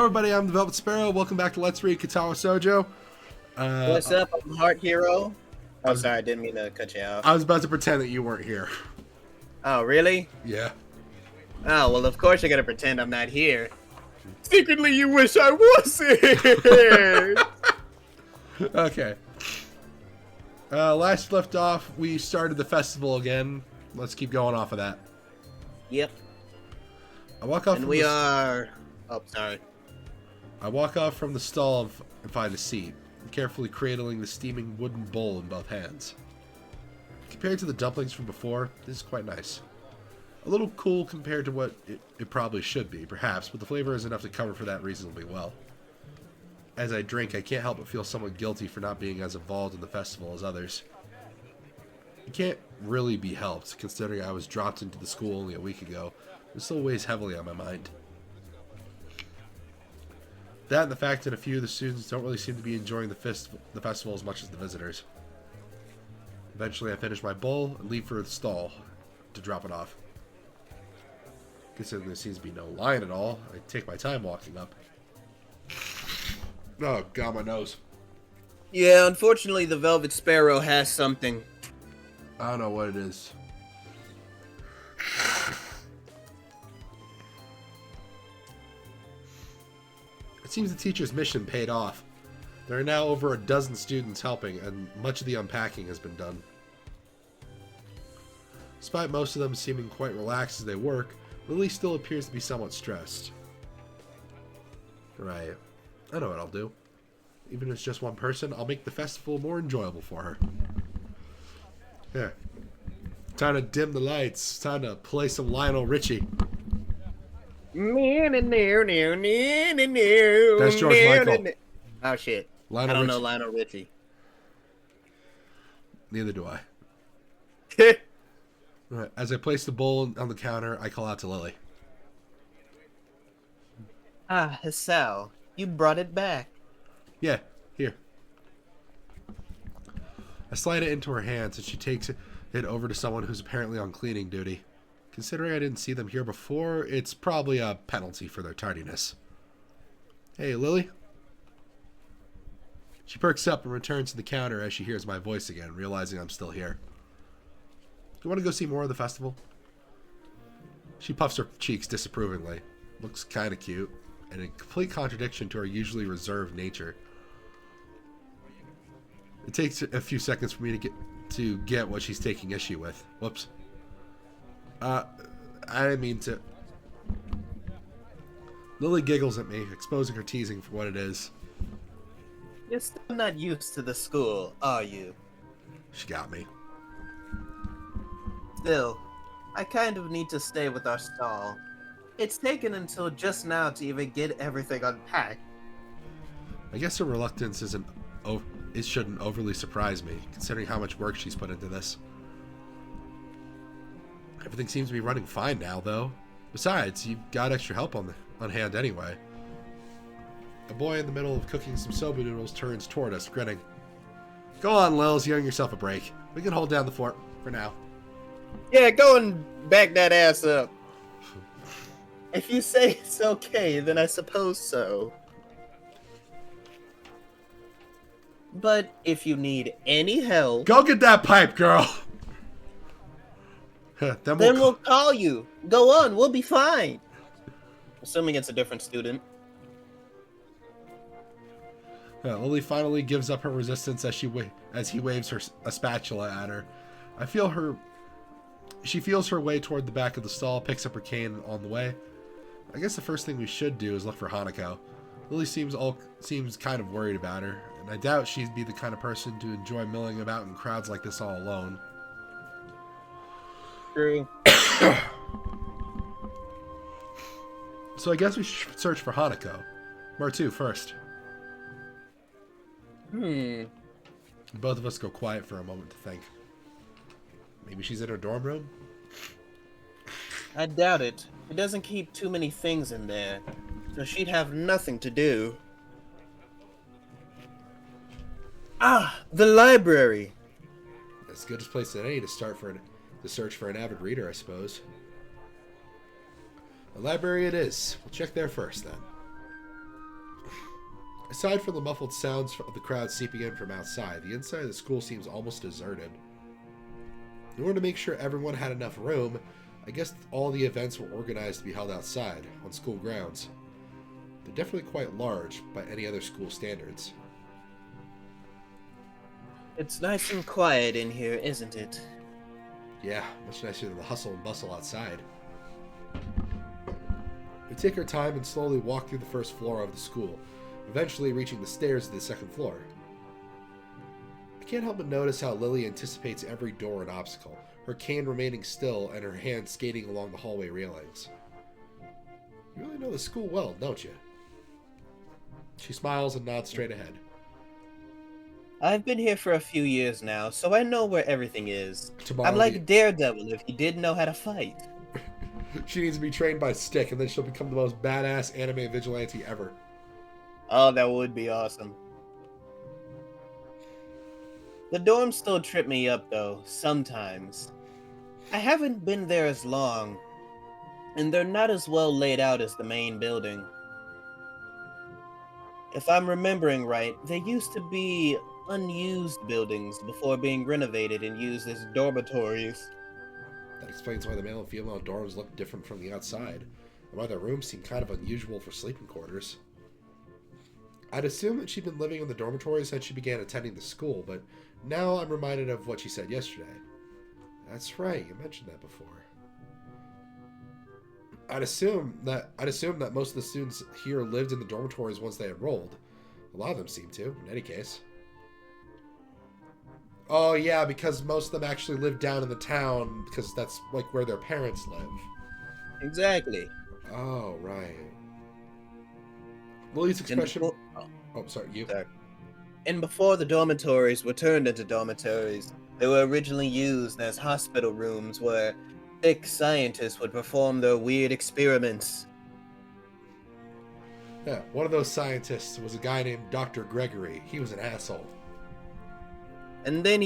Hello everybody, I'm the Velvet Sparrow. Welcome back to Let's Read Katawa Shoujo. What's up? I'm Heart Hero. Oh, sorry, I didn't mean to cut you off. I was about to pretend that you weren't here. Oh, really? Yeah. Oh, well, of course you're gonna pretend I'm not here. Secretly, you wish I was here! Okay. Last left off, we started the festival again. Let's keep going off of that. Yep. I walk off. And we are... Oh, sorry. I walk off from the stall and find a seat, carefully cradling the steaming wooden bowl in both hands. Compared to the dumplings from before, this is quite nice. A little cool compared to what it probably should be, perhaps, but the flavor is enough to cover for that reasonably well. As I drink, I can't help but feel somewhat guilty for not being as involved in the festival as others. It can't really be helped, considering I was dropped into the school only a week ago. It still weighs heavily on my mind. That and the fact that a few of the students don't really seem to be enjoying the festival as much as the visitors. Eventually I finish my bowl and leave for the stall to drop it off. Considering there seems to be no line at all, I take my time walking up. Oh god, my nose. Yeah, unfortunately the Velvet Sparrow has something. I don't know what it is. It seems the teacher's mission paid off. There are now over a dozen students helping, and much of the unpacking has been done. Despite most of them seeming quite relaxed as they work, Lily still appears to be somewhat stressed. Right. I know what I'll do. Even if it's just one person, I'll make the festival more enjoyable for her. Here. Time to dim the lights. Time to play some Lionel Richie. That's George Michael. Oh shit. Lionel I don't Richie. know Lionel Richie. Neither do I. Right. As I place the bowl on the counter, I call out to Lily. Ah, Hisao, you brought it back. Yeah, here. I slide it into her hands and she takes it over to someone who's apparently on cleaning duty. Considering I didn't see them here before, it's probably a penalty for their tardiness. Hey, Lily? She perks up and returns to the counter as she hears my voice again, realizing I'm still here. Do you want to go see more of the festival? She puffs her cheeks disapprovingly. Looks kind of cute, and in complete contradiction to her usually reserved nature. It takes a few seconds for me to get what she's taking issue with. Whoops. I didn't mean to. Lily giggles at me, exposing her teasing for what it is. You're still not used to the school, are you? She got me. Still, I kind of need to stay with our stall. It's taken until just now to even get everything unpacked. I guess her reluctance it shouldn't overly surprise me, considering how much work she's put into this. Everything seems to be running fine now, though. Besides, you've got extra help on hand anyway. A boy in the middle of cooking some soba noodles turns toward us, grinning. Go on, Lils, you earn yourself a break. We can hold down the fort for now. Yeah, go and back that ass up. If you say it's okay, then I suppose so. But if you need any help... Go get that pipe, girl! Then we'll call you. Go on, we'll be fine. Assuming it's a different student. Lily finally gives up her resistance as he waves a spatula at her. She feels her way toward the back of the stall, picks up her cane on the way. I guess the first thing we should do is look for Hanako. Lily seems kind of worried about her, and I doubt she'd be the kind of person to enjoy milling about in crowds like this all alone. True. So I guess we should search for Hanako. Mutou first. Both of us go quiet for a moment to think. Maybe she's in her dorm room? I doubt it. She doesn't keep too many things in there, so she'd have nothing to do. Ah, the library! As good a place as any to start to search for an avid reader, I suppose. The library it is. We'll check there first, then. Aside from the muffled sounds of the crowd seeping in from outside, the inside of the school seems almost deserted. In order to make sure everyone had enough room, I guess all the events were organized to be held outside, on school grounds. They're definitely quite large by any other school standards. It's nice and quiet in here, isn't it? Yeah, much nicer than the hustle and bustle outside. We take our time and slowly walk through the first floor of the school, eventually reaching the stairs to the second floor. I can't help but notice how Lilly anticipates every door and obstacle, her cane remaining still and her hand skating along the hallway railings. You really know the school well, don't you? She smiles and nods straight ahead. I've been here for a few years now, so I know where everything is. Tomorrow I'm like Daredevil if he didn't know how to fight. She needs to be trained by Stick, and then she'll become the most badass anime vigilante ever. Oh, that would be awesome. The dorms still trip me up, though, sometimes. I haven't been there as long, and they're not as well laid out as the main building. If I'm remembering right, they used to be unused buildings before being renovated and used as dormitories. That explains why the male and female dorms look different from the outside, and why their rooms seem kind of unusual for sleeping quarters. I'd assume that she'd been living in the dormitory since she began attending the school, but now I'm reminded of what she said yesterday. That's right, you mentioned that before. I'd assume that most of the students here lived in the dormitories once they enrolled. A lot of them seem to, in any case. Oh yeah, because most of them actually live down in the town, because that's like where their parents live. Exactly. Oh, right. Lily's expression... Oh, sorry, you. Sorry. And before the dormitories were turned into dormitories, they were originally used as hospital rooms where thick scientists would perform their weird experiments. Yeah, one of those scientists was a guy named Dr. Gregory. He was an asshole. And then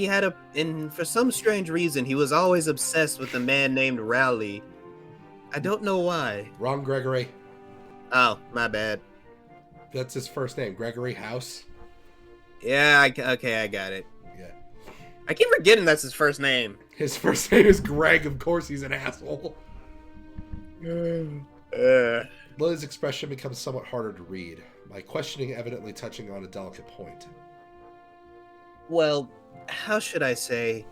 and for some strange reason, he was always obsessed with a man named Rowley. I don't know why. Wrong Gregory. Oh, my bad. That's his first name, Gregory House. Yeah, okay, I got it. Yeah. I keep forgetting that's his first name. His first name is Greg. Of course he's an asshole. Lily's expression becomes somewhat harder to read, my questioning evidently touching on a delicate point. Well, how should I say?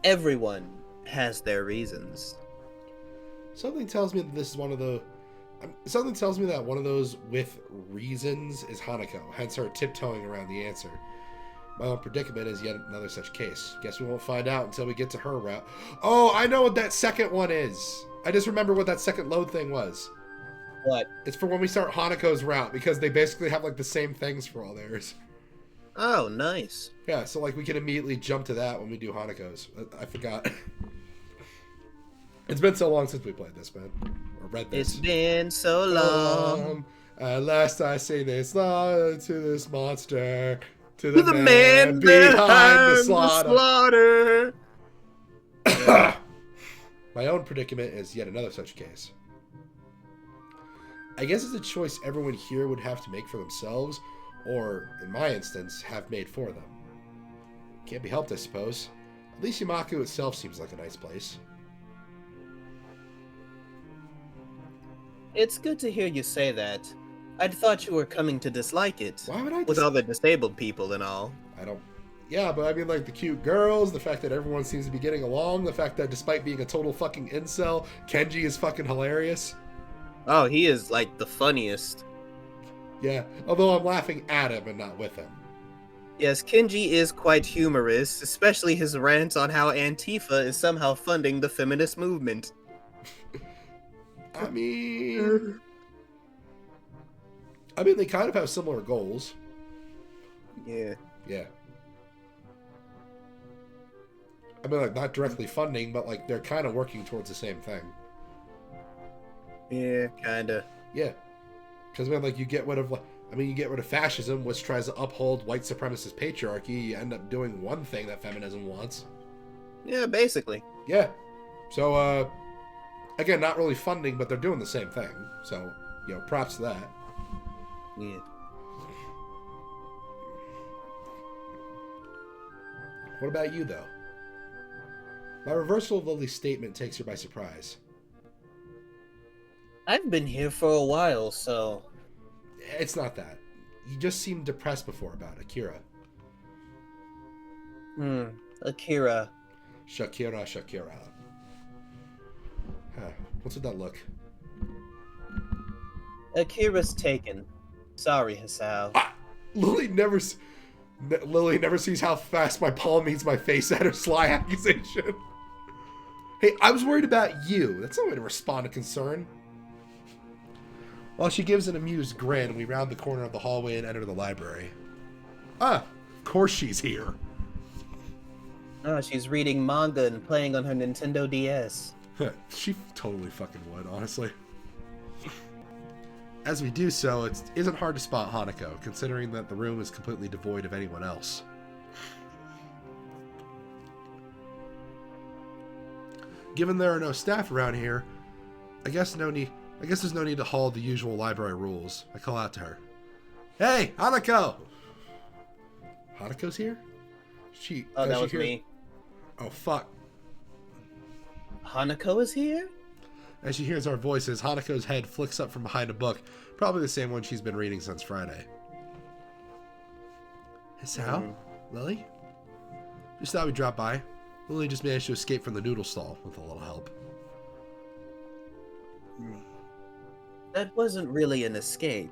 Everyone has their reasons. Something tells me that this is one of the... Something tells me that one of those with reasons is Hanako, hence her tiptoeing around the answer. My own predicament is yet another such case. Guess we won't find out until we get to her route. Oh, I know what that second one is. I just remember what that second load thing was. What? It's for when we start Hanako's route, because they basically have like the same things for all theirs. Oh, nice. Yeah, so like we can immediately jump to that when we do Hanako's. I forgot. It's been so long since we played this, man. Or read this. It's been so long. At last I say this to this monster. To the man behind the slaughter. My own predicament is yet another such case. I guess it's a choice everyone here would have to make for themselves, or, in my instance, have made for them. Can't be helped, I suppose. At least Iwanako itself seems like a nice place. It's good to hear you say that. I'd thought you were coming to dislike it. Why would I? With all the disabled people and all. I don't... Yeah, but I mean, like, the cute girls, the fact that everyone seems to be getting along, the fact that despite being a total fucking incel, Kenji is fucking hilarious. Oh, he is, like, the funniest. Yeah, although I'm laughing at him and not with him. Yes, Kenji is quite humorous, especially his rants on how Antifa is somehow funding the feminist movement. I mean, they kind of have similar goals. Yeah. Yeah. I mean, like, not directly funding, but, like, they're kind of working towards the same thing. Yeah, kinda. Yeah. Because, I mean, like, you get rid of fascism, which tries to uphold white supremacist patriarchy. You end up doing one thing that feminism wants. Yeah, basically. Yeah. So, again, not really funding, but they're doing the same thing. So, props to that. Yeah. What about you, though? My reversal of Lily's statement takes her by surprise. I've been here for a while, so... It's not that. You just seemed depressed before about Akira. Akira. Shakira. Huh. What's with that look? Akira's taken. Sorry, Hisao. Lily never sees how fast my palm meets my face at her sly accusation. Hey, I was worried about you. That's no way to respond to concern. While she gives an amused grin, we round the corner of the hallway and enter the library. Ah, of course she's here. Oh, she's reading manga and playing on her Nintendo DS. She totally fucking would, honestly. As we do so, it isn't hard to spot Hanako, considering that the room is completely devoid of anyone else. Given there are no staff around here, I guess there's no need to haul the usual library rules. I call out to her. Hey, Hanako! Hanako's here? That was me. Oh, fuck. Hanako is here? As she hears our voices, Hanako's head flicks up from behind a book, probably the same one she's been reading since Friday. Hisao? Lily? Just thought we'd drop by. Lily just managed to escape from the noodle stall with a little help. That wasn't really an escape.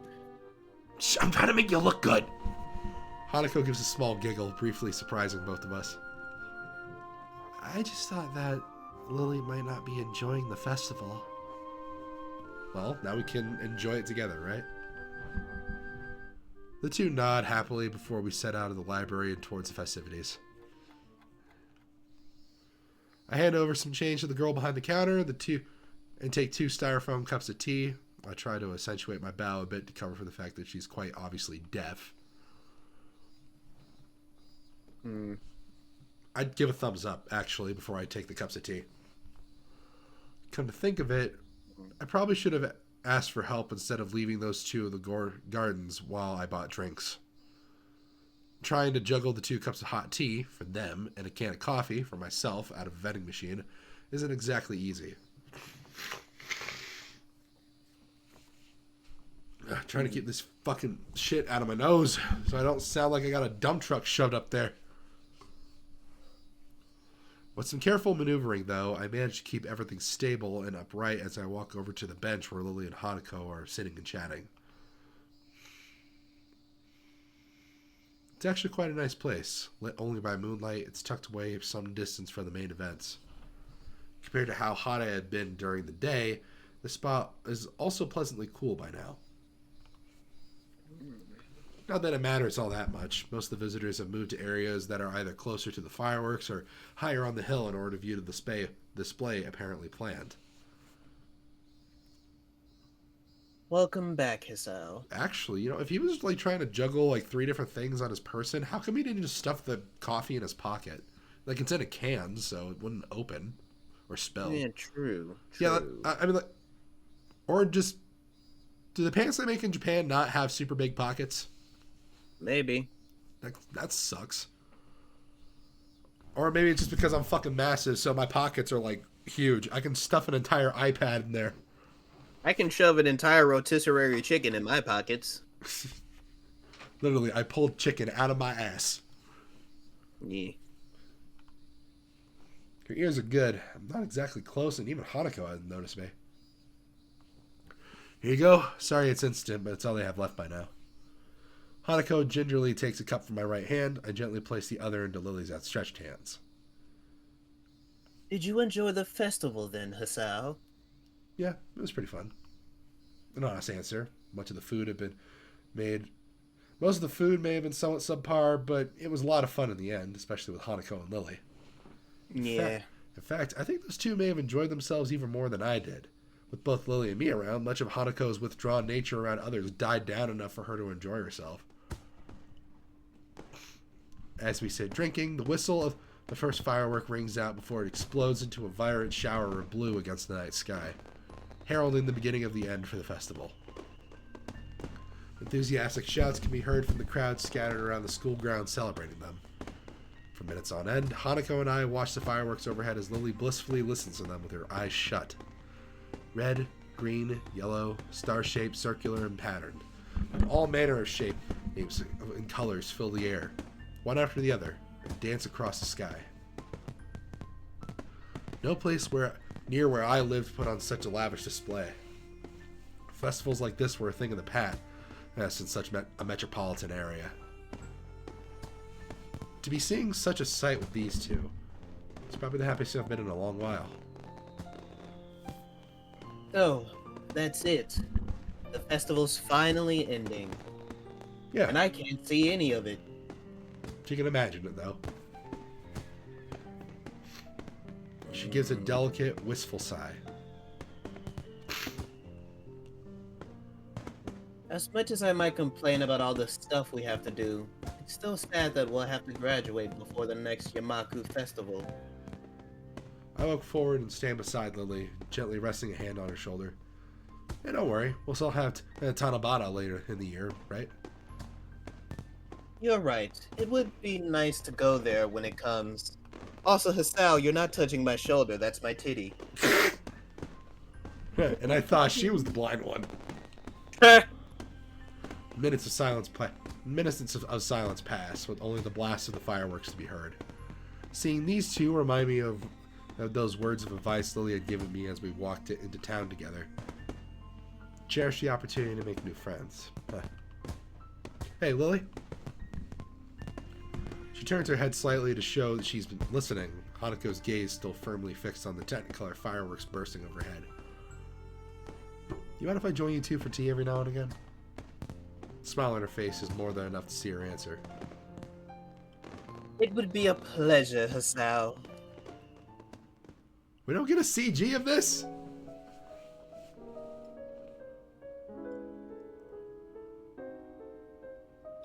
Shh, I'm trying to make you look good. Hanako gives a small giggle, briefly surprising both of us. I just thought that Lily might not be enjoying the festival. Well, now we can enjoy it together, right? The two nod happily before we set out of the library and towards the festivities. I hand over some change to the girl behind the counter, and take 2 styrofoam cups of tea. I try to accentuate my bow a bit to cover for the fact that she's quite obviously deaf. I'd give a thumbs up, actually, before I take the cups of tea. Come to think of it, I probably should have asked for help instead of leaving those two in the gardens while I bought drinks. Trying to juggle the 2 cups of hot tea for them and a can of coffee for myself out of a vending machine isn't exactly easy. Trying to keep this fucking shit out of my nose so I don't sound like I got a dump truck shoved up there. With some careful maneuvering, though, I managed to keep everything stable and upright as I walk over to the bench where Lily and Hanako are sitting and chatting. It's actually quite a nice place. Lit only by moonlight, it's tucked away some distance from the main events. Compared to how hot it had been during the day, the spot is also pleasantly cool by now. Not that it matters all that much. Most of the visitors have moved to areas that are either closer to the fireworks or higher on the hill in order to view the display apparently planned. Welcome back, Hisao. Actually, if he was trying to juggle 3 different things on his person, how come he didn't just stuff the coffee in his pocket? It's in a can, so it wouldn't open or spill. Yeah, true. Yeah, I mean, or just, do the pants they make in Japan not have super big pockets? Maybe. That sucks. Or maybe it's just because I'm fucking massive, so my pockets are huge. I can stuff an entire iPad in there. I can shove an entire rotisserie chicken in my pockets. Literally, I pulled chicken out of my ass. Yeah. Your ears are good. I'm not exactly close, and even Hanako hasn't noticed me. Here you go. Sorry it's instant, but it's all they have left by now. Hanako gingerly takes a cup from my right hand. I gently place the other into Lily's outstretched hands. Did you enjoy the festival then, Hisao? Yeah, it was pretty fun. An honest answer. Much of the food had been made. Most of the food may have been somewhat subpar, but it was a lot of fun in the end, especially with Hanako and Lily. Yeah. In fact, I think those two may have enjoyed themselves even more than I did. With both Lily and me around, much of Hanako's withdrawn nature around others died down enough for her to enjoy herself. As we sit drinking, the whistle of the first firework rings out before it explodes into a violent shower of blue against the night sky, heralding the beginning of the end for the festival. Enthusiastic shouts can be heard from the crowd scattered around the school grounds celebrating them. For minutes on end, Hanako and I watch the fireworks overhead as Lilly blissfully listens to them with her eyes shut. Red, green, yellow, star-shaped, circular, and patterned. All manner of shapes and colors fill the air, one after the other, and dance across the sky. No place near where I lived put on such a lavish display. Festivals like this were a thing of the past in such a metropolitan area. To be seeing such a sight with these two, it's probably the happiest I've been in a long while. So, that's it. The festival's finally ending. Yeah. And I can't see any of it. You can imagine it, though. She gives a delicate, wistful sigh. As much as I might complain about all the stuff we have to do, it's still sad that we'll have to graduate before the next Yamaku festival. I walk forward and stand beside Lilly, gently resting a hand on her shoulder. Hey, don't worry. We'll still have Tanabata later in the year, right? You're right. It would be nice to go there when it comes. Also, Hisao, you're not touching my shoulder. That's my titty. And I thought she was the blind one. Minutes of silence pass, with only the blast of the fireworks to be heard. Seeing these two remind me of those words of advice Lilly had given me as we walked into town together. Cherish the opportunity to make new friends. Hey, Lilly? She turns her head slightly to show that she's been listening, Hanako's gaze still firmly fixed on the Technicolor fireworks bursting overhead. You mind if I join you two for tea every now and again? The smile on her face is more than enough to see her answer. It would be a pleasure, Hisao. We don't get a CG of this?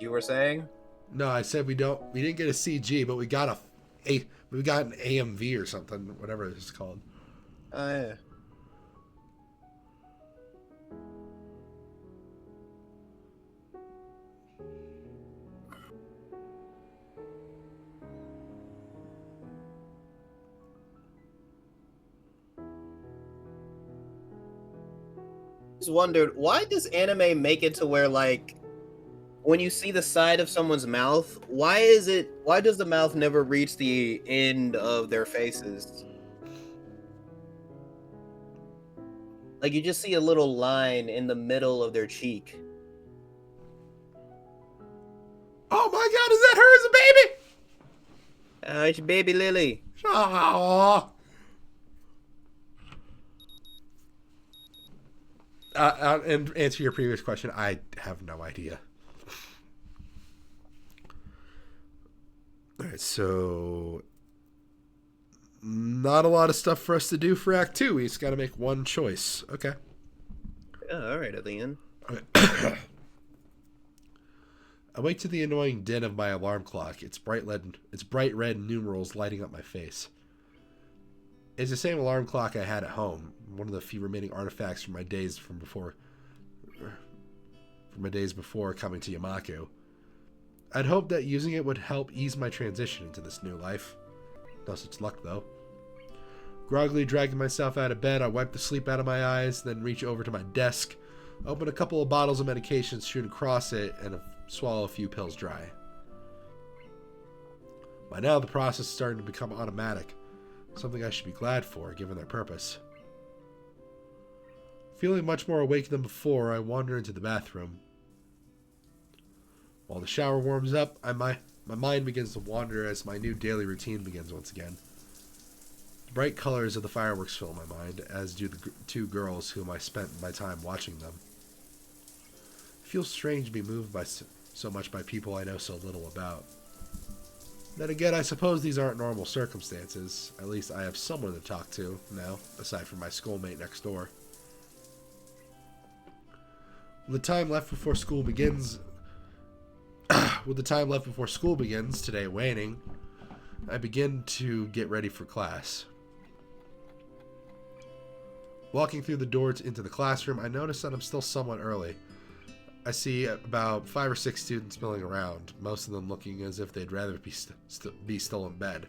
You were saying? No, I said we didn't get a CG, but we got an AMV or something, whatever it's called. Oh, yeah. Just wondered, why does anime make it to where, like, when you see the side of someone's mouth, why does the mouth never reach the end of their faces? Like, you just see a little line in the middle of their cheek. Oh my god, is that her as a baby? It's baby Lilly. Aww. And answer your previous question, I have no idea. Alright, so not a lot of stuff for us to do for Act 2. We just got to make one choice. Okay. Alright, at the end. Okay. I wake to the annoying din of my alarm clock. Its bright red numerals lighting up my face. It's the same alarm clock I had at home. One of the few remaining artifacts from my days before coming to Yamaku. I'd hoped that using it would help ease my transition into this new life. No such luck, though. Groggily dragging myself out of bed, I wipe the sleep out of my eyes, then reach over to my desk, open a couple of bottles of medication strewn across it, and swallow a few pills dry. By now, the process is starting to become automatic, something I should be glad for, given their purpose. Feeling much more awake than before, I wander into the bathroom. While the shower warms up, my mind begins to wander as my new daily routine begins once again. The bright colors of the fireworks fill my mind, as do the two girls whom I spent my time watching them. It feels strange to be moved by so much by people I know so little about. Then again, I suppose these aren't normal circumstances. At least I have someone to talk to now, aside from my schoolmate next door. With the time left before school begins, today waning, I begin to get ready for class. Walking through the doors into the classroom, I notice that I'm still somewhat early. I see about 5 or 6 students milling around, most of them looking as if they'd rather be still in bed.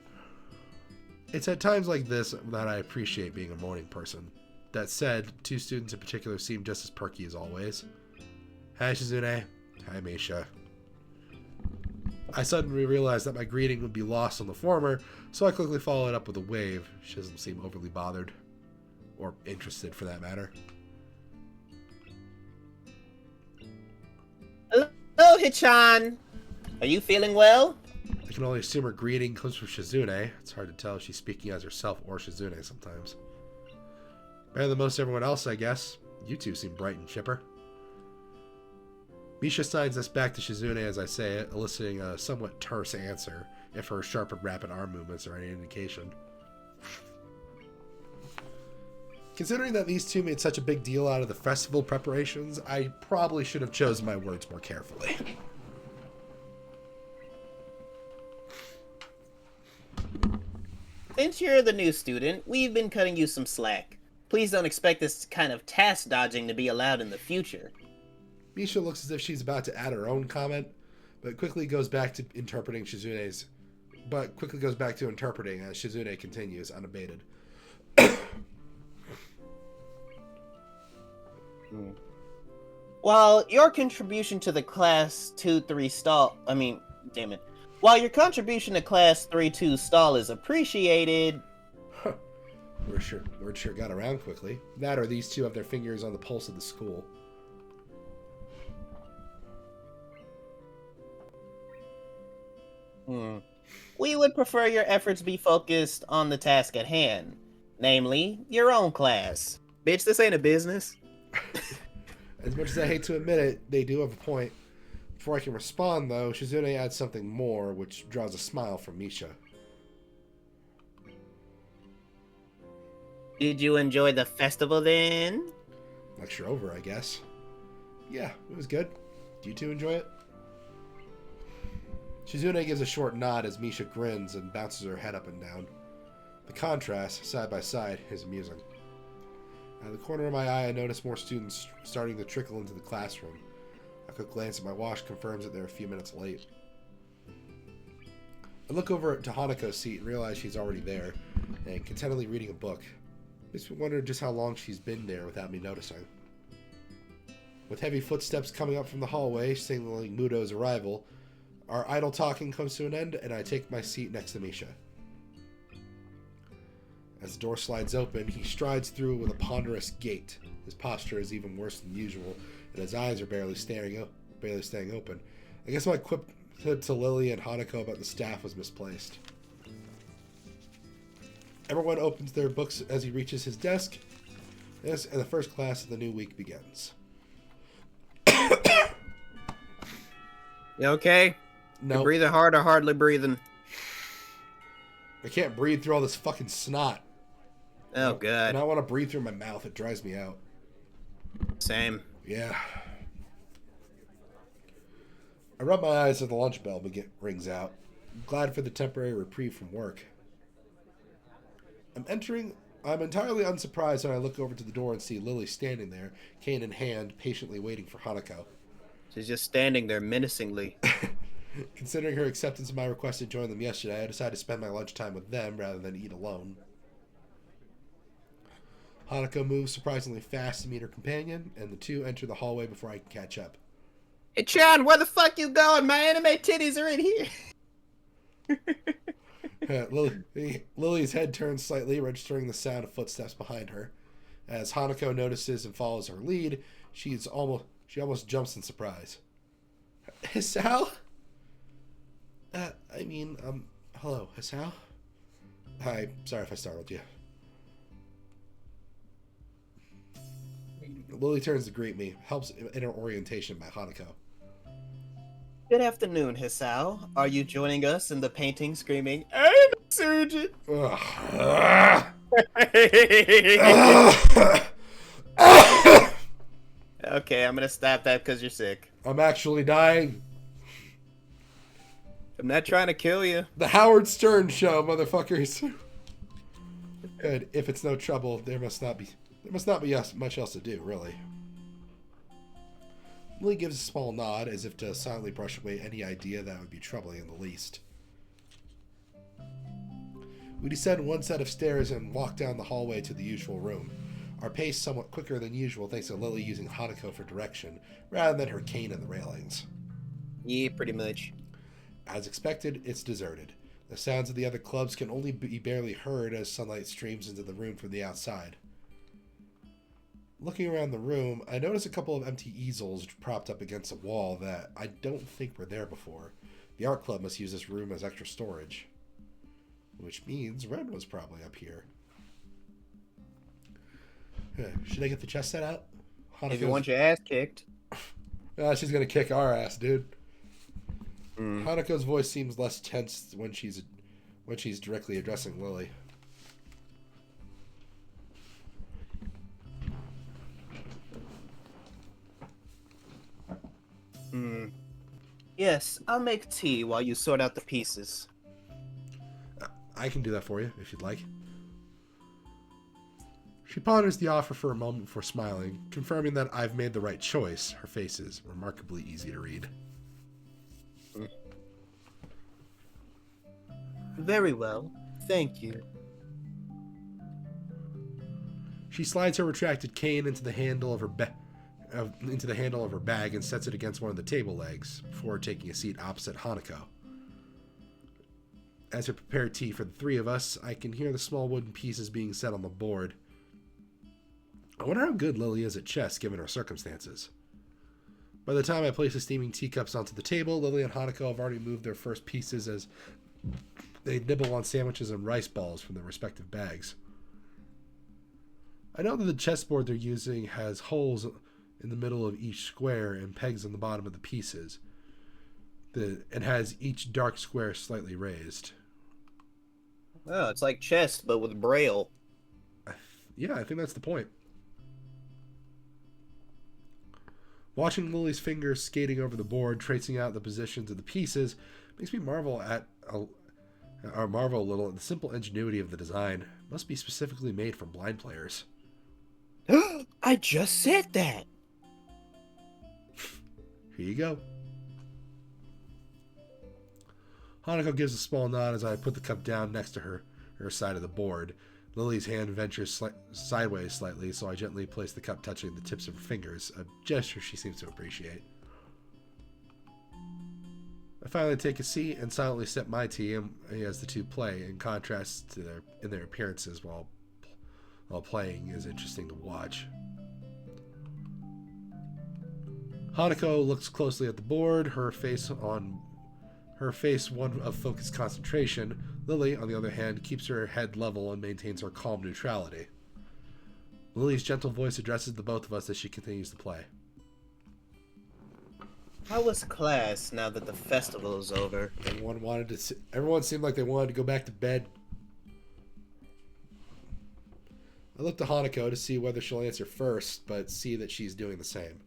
It's at times like this that I appreciate being a morning person. That said, 2 students in particular seem just as perky as always. Hi, Shizune. Hi, Misha. I suddenly realized that my greeting would be lost on the former, so I quickly followed up with a wave. She doesn't seem overly bothered. Or interested, for that matter. Hello, Hichan. Are you feeling well? I can only assume her greeting comes from Shizune. It's hard to tell if she's speaking as herself or Shizune sometimes. Better than most everyone else, I guess. You two seem bright and chipper. Misha signs us back to Shizune as I say it, eliciting a somewhat terse answer, if her sharp and rapid arm movements are any indication. Considering that these two made such a big deal out of the festival preparations, I probably should have chosen my words more carefully. Since you're the new student, we've been cutting you some slack. Please don't expect this kind of task dodging to be allowed in the future. Misha looks as if she's about to add her own comment, but quickly goes back to interpreting as Shizune continues unabated. While your contribution to the class 2-3 stall, While your contribution to class 3-2 stall is appreciated. Huh. Word sure got around quickly. That or these two have their fingers on the pulse of the school. We would prefer your efforts be focused on the task at hand, namely, your own class. Bitch, this ain't a business. As much as I hate to admit it, they do have a point. Before I can respond, though, Shizune adds something more, which draws a smile from Misha. Did you enjoy the festival then? Lecture over, I guess. Yeah, it was good. Do you two enjoy it? Shizune gives a short nod as Misha grins and bounces her head up and down. The contrast, side by side, is amusing. Out of the corner of my eye, I notice more students starting to trickle into the classroom. A quick glance at my watch confirms that they're a few minutes late. I look over to Hanako's seat and realize she's already there, and contentedly reading a book. Makes me wonder just how long she's been there without me noticing. With heavy footsteps coming up from the hallway, signaling Mutou's arrival, our idle talking comes to an end, and I take my seat next to Misha. As the door slides open, he strides through with a ponderous gait. His posture is even worse than usual, and his eyes are barely staying open. I guess my quip to Lilly and Hanako about the staff was misplaced. Everyone opens their books as he reaches his desk. Yes, and the first class of the new week begins. You okay? No. You're breathing hard or hardly breathing? I can't breathe through all this fucking snot. Oh, God. And I want to breathe through my mouth. It dries me out. Same. Yeah. I rub my eyes as the lunch bell rings out. I'm glad for the temporary reprieve from work. I'm entirely unsurprised when I look over to the door and see Lilly standing there, cane in hand, patiently waiting for Hanako. She's just standing there menacingly. Considering her acceptance of my request to join them yesterday, I decided to spend my lunchtime with them rather than eat alone. Hanako moves surprisingly fast to meet her companion, and the two enter the hallway before I can catch up. Hey, Chan, where the fuck you going? My anime titties are in here. Lily's head turns slightly, registering the sound of footsteps behind her. As Hanako notices and follows her lead, she almost jumps in surprise. Hisao? Hello, Hisao? Hi, sorry if I startled you. Lilly turns to greet me, helps in her orientation by Hanako. Good afternoon, Hisao. Are you joining us in the painting screaming, I'm a surgeon? Okay, I'm gonna stop that because you're sick. I'm actually dying. I'm not trying to kill you. The Howard Stern show, motherfuckers. Good. If it's no trouble, there must not be much else to do, really. Lily gives a small nod as if to silently brush away any idea that would be troubling in the least. We descend one set of stairs and walk down the hallway to the usual room. Our pace somewhat quicker than usual thanks to Lily using Hanako for direction, rather than her cane in the railings. Yeah, pretty much. As expected, it's deserted. The sounds of the other clubs can only be barely heard as sunlight streams into the room from the outside. Looking around the room, I notice a couple of empty easels propped up against a wall that I don't think were there before. The art club must use this room as extra storage. Which means Red was probably up here. Should I get the chess set out? If you want your ass kicked. She's going to kick our ass, dude. Hanako's voice seems less tense when she's directly addressing Lily. Yes, I'll make tea while you sort out the pieces. I can do that for you, if you'd like. She ponders the offer for a moment before smiling, confirming that I've made the right choice. Her face is remarkably easy to read. Very well. Thank you. She slides her retracted cane into the handle of her bag and sets it against one of the table legs before taking a seat opposite Hanako. As I prepare tea for the three of us, I can hear the small wooden pieces being set on the board. I wonder how good Lily is at chess given her circumstances. By the time I place the steaming teacups onto the table, Lily and Hanako have already moved their first pieces as they nibble on sandwiches and rice balls from their respective bags. I know that the chessboard they're using has holes in the middle of each square and pegs on the bottom of the pieces, and has each dark square slightly raised. Oh, it's like chess, but with braille. Yeah, I think that's the point. Watching Lily's fingers skating over the board, tracing out the positions of the pieces, makes me marvel a little at the simple ingenuity of the design. It must be specifically made for blind players. I just said that! Here you go. Hanako gives a small nod as I put the cup down next to her side of the board. Lily's hand ventures sideways slightly, so I gently place the cup touching the tips of her fingers, a gesture she seems to appreciate. I finally take a seat and silently sip my tea as the two play, in contrast to their appearances while playing is interesting to watch. Hanako looks closely at the board, her face one of focused concentration. Lily, on the other hand, keeps her head level and maintains her calm neutrality. Lily's gentle voice addresses the both of us as she continues to play. How was class now that the festival is over? Everyone seemed like they wanted to go back to bed. I look to Hanako to see whether she'll answer first, but see that she's doing the same.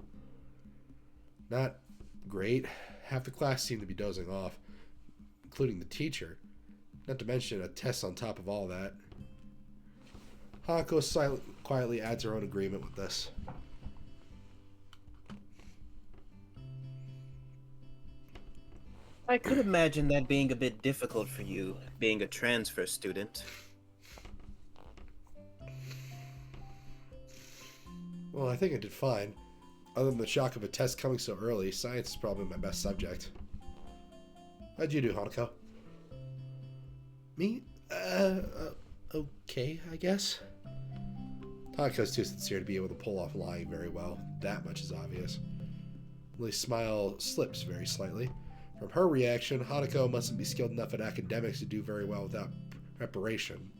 Not great. Half the class seemed to be dozing off, including the teacher. Not to mention a test on top of all that. Hanako quietly adds her own agreement with this. I could imagine that being a bit difficult for you, being a transfer student. Well, I think I did fine. Other than the shock of a test coming so early, science is probably my best subject. How'd you do, Hanako? Me? Okay, I guess. Hanako's too sincere to be able to pull off lying very well. That much is obvious. Lily's smile slips very slightly. From her reaction, Hanako mustn't be skilled enough at academics to do very well without preparation.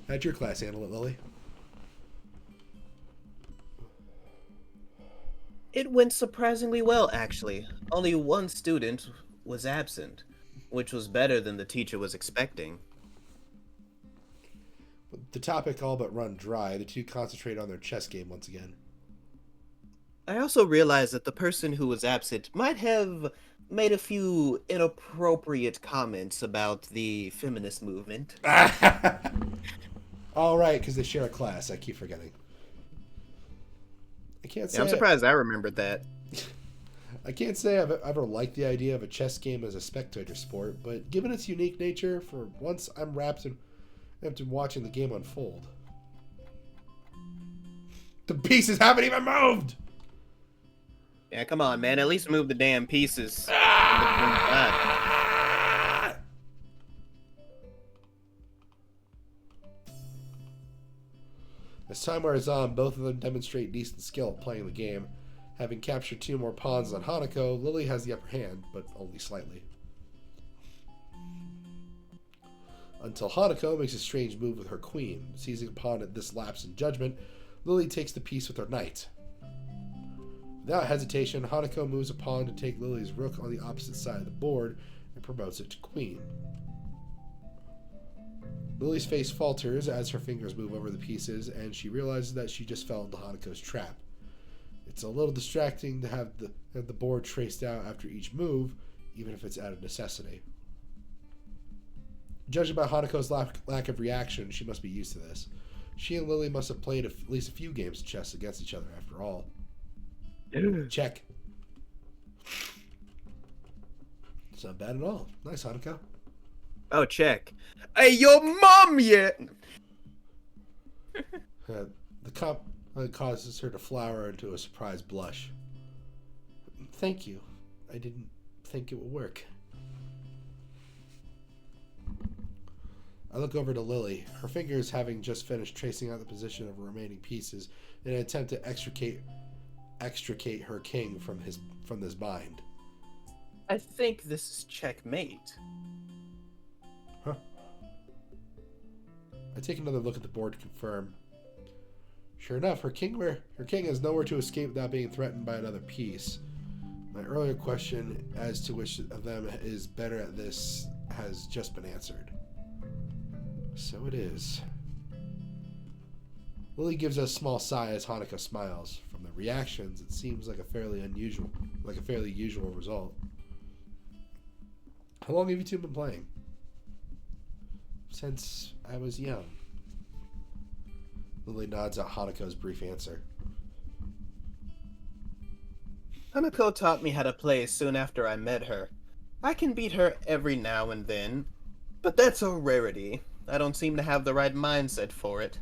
How'd your class handle it, Lily? It went surprisingly well, actually. Only one student was absent, which was better than the teacher was expecting. With the topic all but run dry, the two concentrate on their chess game once again. I also realized that the person who was absent might have made a few inappropriate comments about the feminist movement. All right, because they share a class. I keep forgetting. I can't say. Yeah, I'm surprised I remembered that. I can't say I've ever liked the idea of a chess game as a spectator sport, but given its unique nature, for once I'm wrapped in watching the game unfold. The pieces haven't even moved! Yeah, come on, man. At least move the damn pieces. As time wears on, both of them demonstrate decent skill at playing the game. Having captured 2 more pawns on Hanako, Lilly has the upper hand, but only slightly. Until Hanako makes a strange move with her queen. Seizing a pawn at this lapse in judgment, Lilly takes the piece with her knight. Without hesitation, Hanako moves a pawn to take Lilly's rook on the opposite side of the board and promotes it to queen. Lilly's face falters as her fingers move over the pieces, and she realizes that she just fell into Hanako's trap. It's a little distracting to have the board traced out after each move, even if it's out of necessity. Judging by Hanako's lack of reaction, she must be used to this. She and Lilly must have played at least a few games of chess against each other, after all. Check. It's not bad at all. Nice, Hanako. Oh, check. Hey, your mom yet? The cup causes her to flower into a surprised blush. Thank you. I didn't think it would work. I look over to Lilly, her fingers having just finished tracing out the position of her remaining pieces in an attempt to extricate her king from this bind. I think this is checkmate. Huh. I take another look at the board to confirm. Sure enough, her king has nowhere to escape without being threatened by another piece. My earlier question as to which of them is better at this has just been answered. So it is. Lilly gives a small sigh as Hanako smiles. From the reactions, it seems like a fairly usual result. How long have you two been playing? Since I was young. Lilly nods at Hanako's brief answer. Hanako taught me how to play soon after I met her. I can beat her every now and then, but that's a rarity. I don't seem to have the right mindset for it.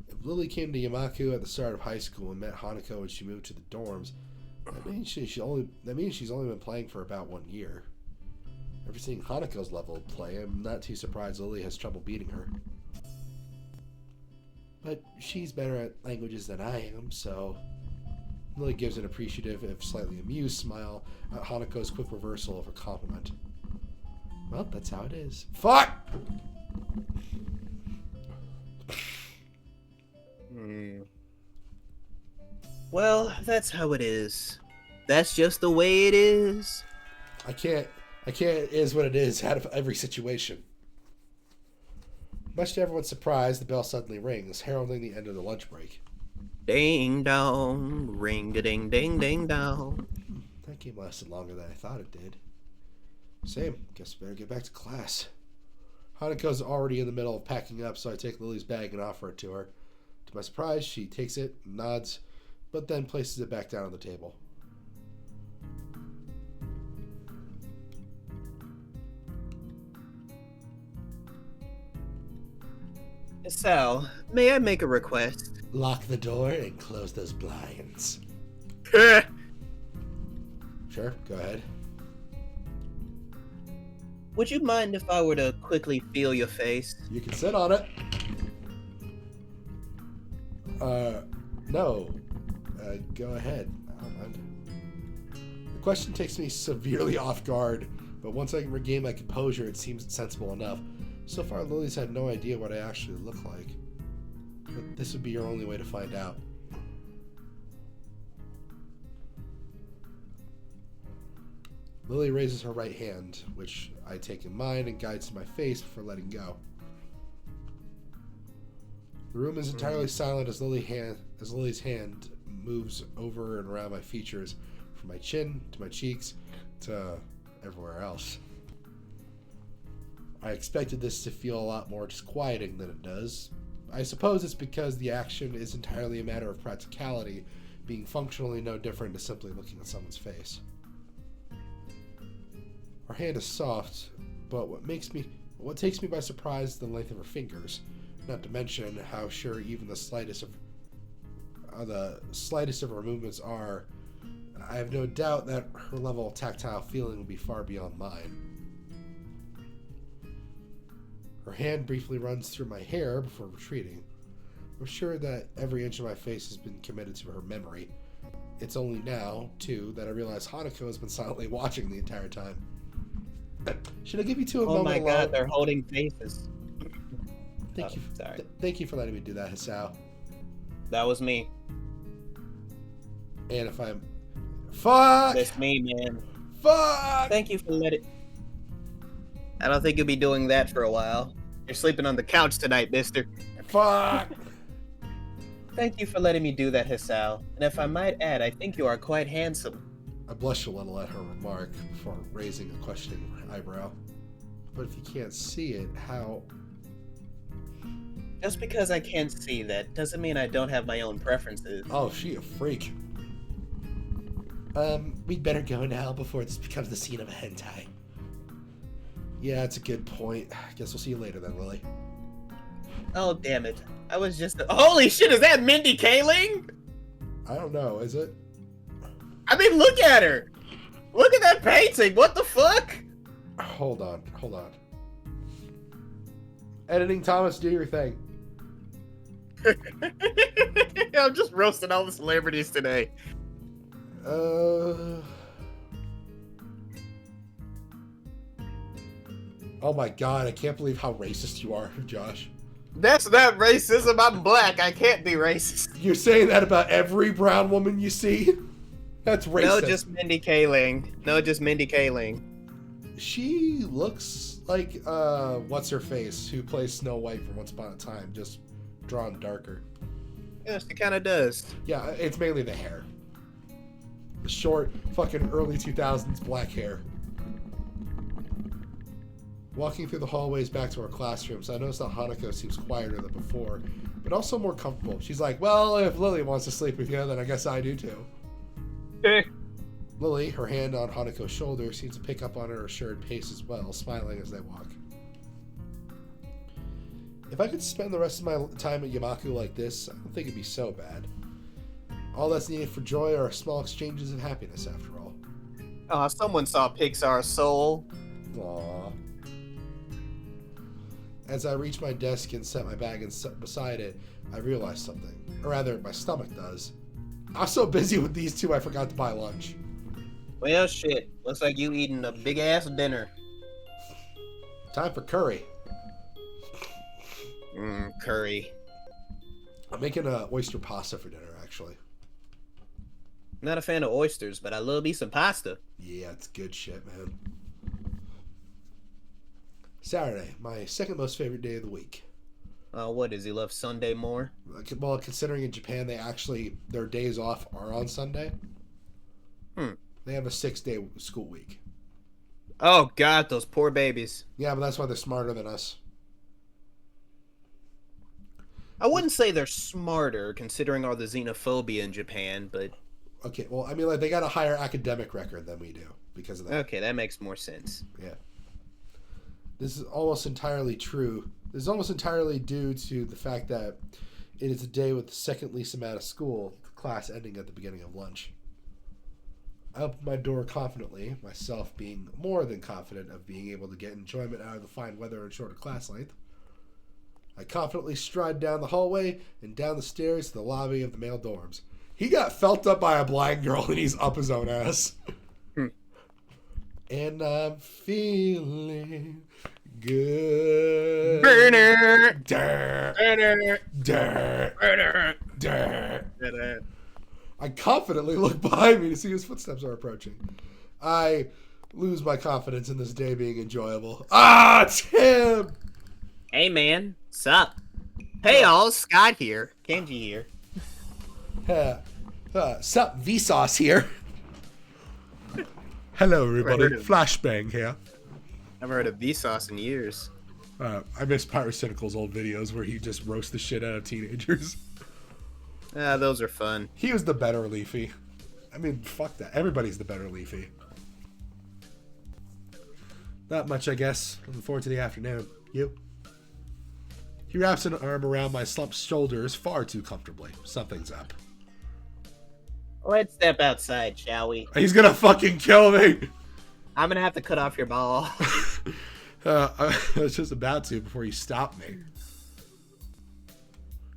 If Lilly came to Iwanako at the start of high school and met Hanako when she moved to the dorms, that means she's only been playing for about 1 year. After seeing Hanako's level of play, I'm not too surprised Lilly has trouble beating her. But she's better at languages than I am, so... Lilly gives an appreciative, if slightly amused, smile at Hanako's quick reversal of her compliment. Well, that's how it is. Fuck! Well, that's how it is. That's just the way it is. I can't is what it is out of every situation. Much to everyone's surprise, the bell suddenly rings, heralding the end of the lunch break. Ding dong, ring a ding ding ding dong. That game lasted longer than I thought it did. Same, guess I better get back to class. Hanako's already in the middle of packing up, so I take Lily's bag and offer it to her. To my surprise, she takes it, nods, but then places it back down on the table. Hisao, may I make a request? Lock the door and close those blinds. Sure, go ahead. Would you mind if I were to quickly feel your face? You can sit on it. No. Go ahead. I don't mind. The question takes me severely off guard, but once I can regain my composure, it seems sensible enough. So far, Lily's had no idea what I actually look like. But this would be your only way to find out. Lilly raises her right hand, which I take in mine and guides to my face before letting go. The room is entirely silent as Lily's hand moves over and around my features, from my chin to my cheeks to everywhere else. I expected this to feel a lot more disquieting than it does. I suppose it's because the action is entirely a matter of practicality, being functionally no different to simply looking at someone's face. Her hand is soft, but what takes me by surprise is the length of her fingers, not to mention how sure even the slightest of her movements are. I have no doubt that her level of tactile feeling will be far beyond mine. Her hand briefly runs through my hair before retreating. I'm sure that every inch of my face has been committed to her memory. It's only now, too, that I realize Hanako has been silently watching the entire time. Should I give you two a moment? Oh my alone? god, they're holding faces. Thank you for letting me do that, Hisao. That was me. And if I'm... Fuck! That's me, man. Fuck! Thank you for letting... I don't think you'll be doing that for a while. You're sleeping on the couch tonight, mister. Fuck! Thank you for letting me do that, Hisao. And if I might add, I think you are quite handsome. I blushed a little at her remark before raising a questioning eyebrow. But if you can't see it, how... Just because I can't see that doesn't mean I don't have my own preferences. Oh, she a freak. We'd better go now before this becomes the scene of a hentai. Yeah, that's a good point. Guess we'll see you later then, Lily. Oh, damn it. I was just... Holy shit, is that Mindy Kaling? I don't know, is it? I mean, look at her! Look at that painting! What the fuck? Hold on. Editing Thomas, do your thing. I'm just roasting all the celebrities today. Oh my god, I can't believe how racist you are, Josh. That's not racism. I'm black. I can't be racist. You're saying that about every brown woman you see? That's racist. No, just Mindy Kaling. She looks like, what's her face, who plays Snow White from Once Upon a Time, just drawn darker. Yes, it kind of does. Yeah, it's mainly the hair. The short, fucking early 2000s black hair. Walking through the hallways back to our classrooms, I noticed that Hanako seems quieter than before, but also more comfortable. She's like, well, if Lily wants to sleep with you, then I guess I do too. Lily, her hand on Hanako's shoulder, seems to pick up on her assured pace as well, smiling as they walk. If I could spend the rest of my time at Iwanako like this, I don't think it'd be so bad. All that's needed for joy are small exchanges of happiness, after all. Aw, someone saw Pixar's Soul. Aww. As I reach my desk and set my bag beside it, I realize something. Or rather, my stomach does. I was so busy with these two, I forgot to buy lunch. Well, shit. Looks like you eating a big-ass dinner. Time for curry. Curry. I'm making oyster pasta for dinner, actually. Not a fan of oysters, but I love me some pasta. Yeah, it's good shit, man. Saturday, my second most favorite day of the week. What, does he love Sunday more? Well, considering in Japan, their days off are on Sunday. They have a 6-day school week. Oh, God, those poor babies. Yeah, but that's why they're smarter than us. I wouldn't say they're smarter, considering all the xenophobia in Japan, but... Okay, well, I mean, like, they got a higher academic record than we do because of that. Okay, that makes more sense. Yeah. This is almost entirely true. This is almost entirely due to the fact that it is a day with the second least amount of school, class ending at the beginning of lunch. I opened my door confidently, myself being more than confident of being able to get enjoyment out of the fine weather and shorter class length. I confidently stride down the hallway and down the stairs to the lobby of the male dorms. He got felt up by a blind girl and he's up his own ass. And I'm feeling good. Burner. I confidently look behind me to see whose footsteps are approaching. I lose my confidence in this day being enjoyable. Ah, it's him! Hey, man. Sup? Hey, all. Scott here. Kenji here. Sup, Vsauce here. Hello, everybody. Flashbang here. I've heard of Vsauce in years. I miss Pyrocynical's old videos where he just roasts the shit out of teenagers. Those are fun. He was the better Leafy. I mean, fuck that. Everybody's the better Leafy. Not much, I guess. Looking forward to the afternoon. You? He wraps an arm around my slumped shoulders far too comfortably. Something's up. Let's step outside, shall we? He's gonna fucking kill me! I'm gonna have to cut off your ball. I was just about to before you stopped me.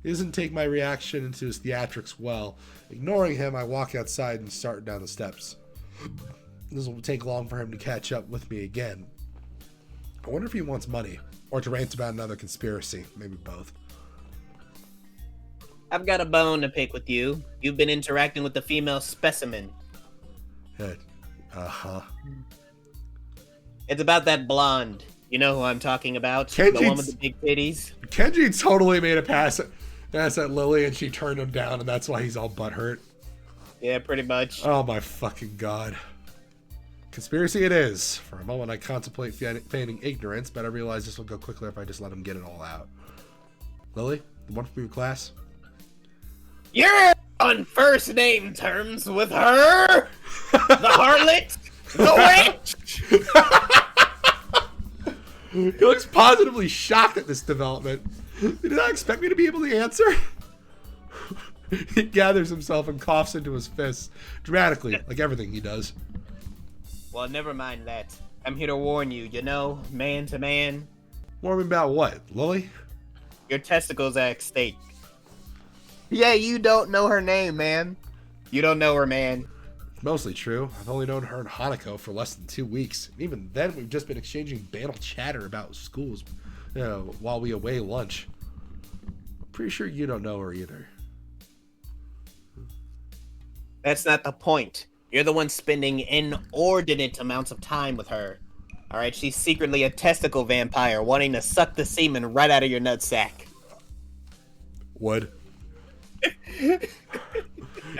He doesn't take my reaction into his theatrics well. Ignoring him, I walk outside and start down the steps. This won't take long for him to catch up with me again. I wonder if he wants money, or to rant about another conspiracy. Maybe both. I've got a bone to pick with you. You've been interacting with the female specimen. Uh-huh. It's about that blonde. You know who I'm talking about? Kenji's, the one with the big titties. Kenji totally made a pass at Lily, and she turned him down, and that's why he's all butthurt. Yeah, pretty much. Oh my fucking god. Conspiracy it is. For a moment I contemplate feigning ignorance, but I realize this will go quicker if I just let him get it all out. Lily, the one from your class? You're on first name terms with her? The harlot? The witch? He looks positively shocked at this development. He did not expect me to be able to answer. He gathers himself and coughs into his fists, dramatically, like everything he does. Well, never mind that. I'm here to warn you, you know, man to man. Warn me about what, Lily? Your testicles are at stake. Yeah, you don't know her name, man. You don't know her, man. It's mostly true. I've only known her and Hanako for less than 2 weeks. And even then, we've just been exchanging banal chatter about schools, while we away lunch. I'm pretty sure you don't know her either. That's not the point. You're the one spending inordinate amounts of time with her. Alright, she's secretly a testicle vampire wanting to suck the semen right out of your nutsack. Would.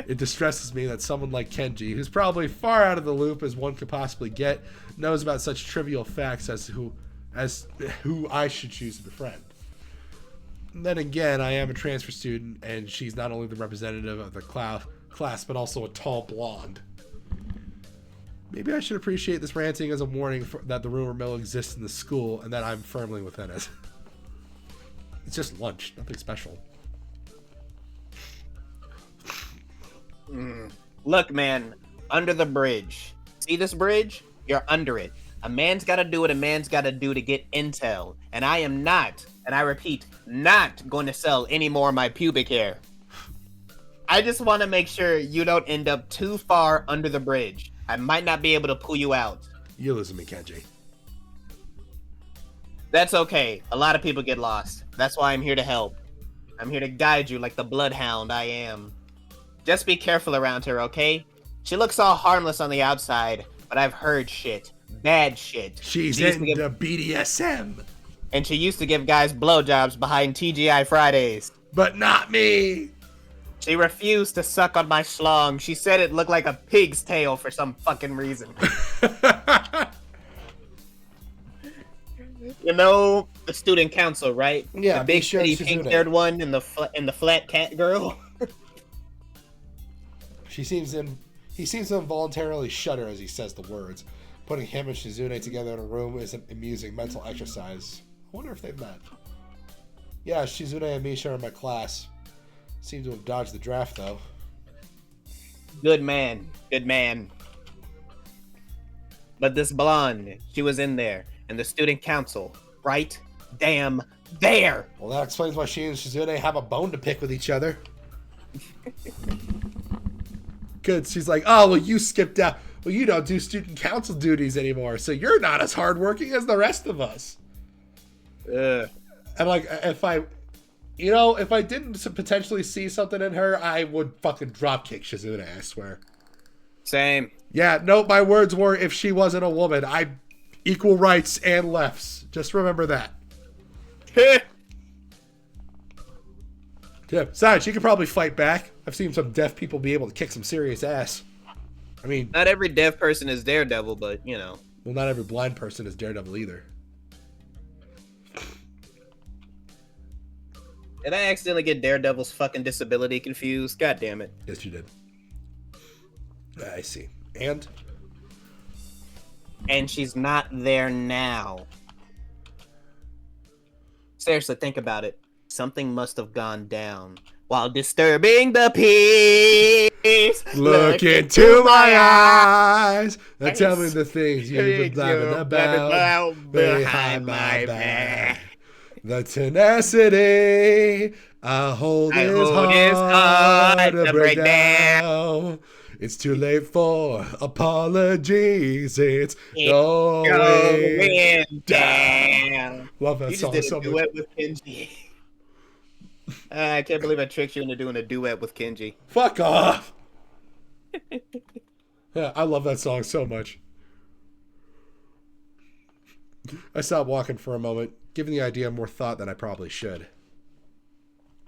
It distresses me that someone like Kenji, who's probably far out of the loop as one could possibly get, knows about such trivial facts as who I should choose to befriend. And then again, I am a transfer student, and she's not only the representative of the class, but also a tall blonde. Maybe I should appreciate this ranting as a warning that the rumor mill exists in the school, and that I'm firmly within it. It's just lunch, nothing special. Look, man, under the bridge. See this bridge? You're under it. A man's gotta do what a man's gotta do to get intel. And I am not, and I repeat, not going to sell any more of my pubic hair. I just want to make sure you don't end up too far under the bridge. I might not be able to pull you out. You listen to me, Kenji. That's okay. A lot of people get lost. That's why I'm here to help. I'm here to guide you like the bloodhound I am. Just be careful around her, okay? She looks all harmless on the outside, but I've heard shit. Bad shit. She's into BDSM. And she used to give guys blowjobs behind TGI Fridays. But not me. She refused to suck on my schlong. She said it looked like a pig's tail for some fucking reason. You know the student council, right? Yeah, the big Misha, shitty Shizune. pink-haired one and the flat cat girl. He seems to involuntarily shudder as he says the words. Putting him and Shizune together in a room is an amusing mental exercise. I wonder if they've met. Yeah, Shizune and Misha are in my class. Seem to have dodged the draft, though. Good man. Good man. But this blonde, she was in there. And the student council. Right damn there! Well, that explains why she and Shizune have a bone to pick with each other. Good. She's like, oh, well, you skipped out. Well, you don't do student council duties anymore, so you're not as hardworking as the rest of us. And like, if I didn't potentially see something in her, I would fucking dropkick Shizune, I swear. Same. Yeah, no, my words were, if she wasn't a woman, I'd equal rights and lefts. Just remember that. Yeah, besides, she could probably fight back. I've seen some deaf people be able to kick some serious ass. I mean, not every deaf person is Daredevil, but, you know. Well, not every blind person is Daredevil either. Did I accidentally get Daredevil's fucking disability confused? God damn it. Yes, you did. I see. And she's not there now. Seriously, think about it. Something must have gone down while disturbing the peace. look into my eyes and tell me the things you've been blabbing about behind my back. The tenacity I hold is hard to break down. It's too late for apologies. It's going down. Love that song so much. You just did a duet with Kenji. I can't believe I tricked you into doing a duet with Kenji. Fuck off. Yeah, I love that song so much. I stopped walking for a moment, giving the idea more thought than I probably should.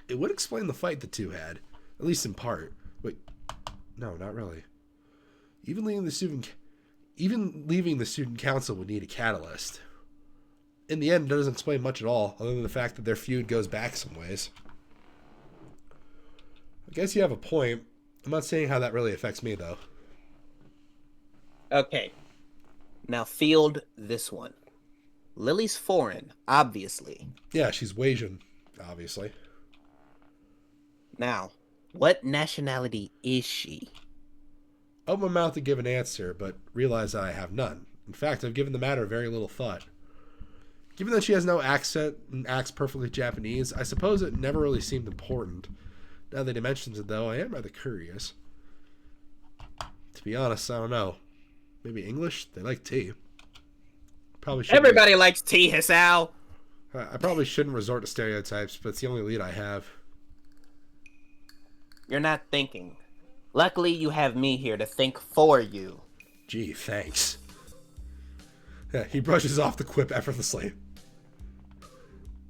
It would explain the fight the two had, at least in part. Wait, no, not really. Even leaving the student council would need a catalyst. In the end, it doesn't explain much at all, other than the fact that their feud goes back some ways. I guess you have a point. I'm not saying how that really affects me, though. Okay. Now field this one. Lilly's foreign, obviously. Yeah, she's Asian, obviously. Now, what nationality is she? I open my mouth to give an answer, but realize that I have none. In fact, I've given the matter very little thought. Given that she has no accent and acts perfectly Japanese, I suppose it never really seemed important. Now that he mentions it, though, I am rather curious. To be honest, I don't know. Maybe English? They like tea. Probably shouldn't. Everybody likes tea, Hisao. I probably shouldn't resort to stereotypes, but it's the only lead I have. You're not thinking. Luckily, you have me here to think for you. Gee, thanks. Yeah, he brushes off the quip effortlessly.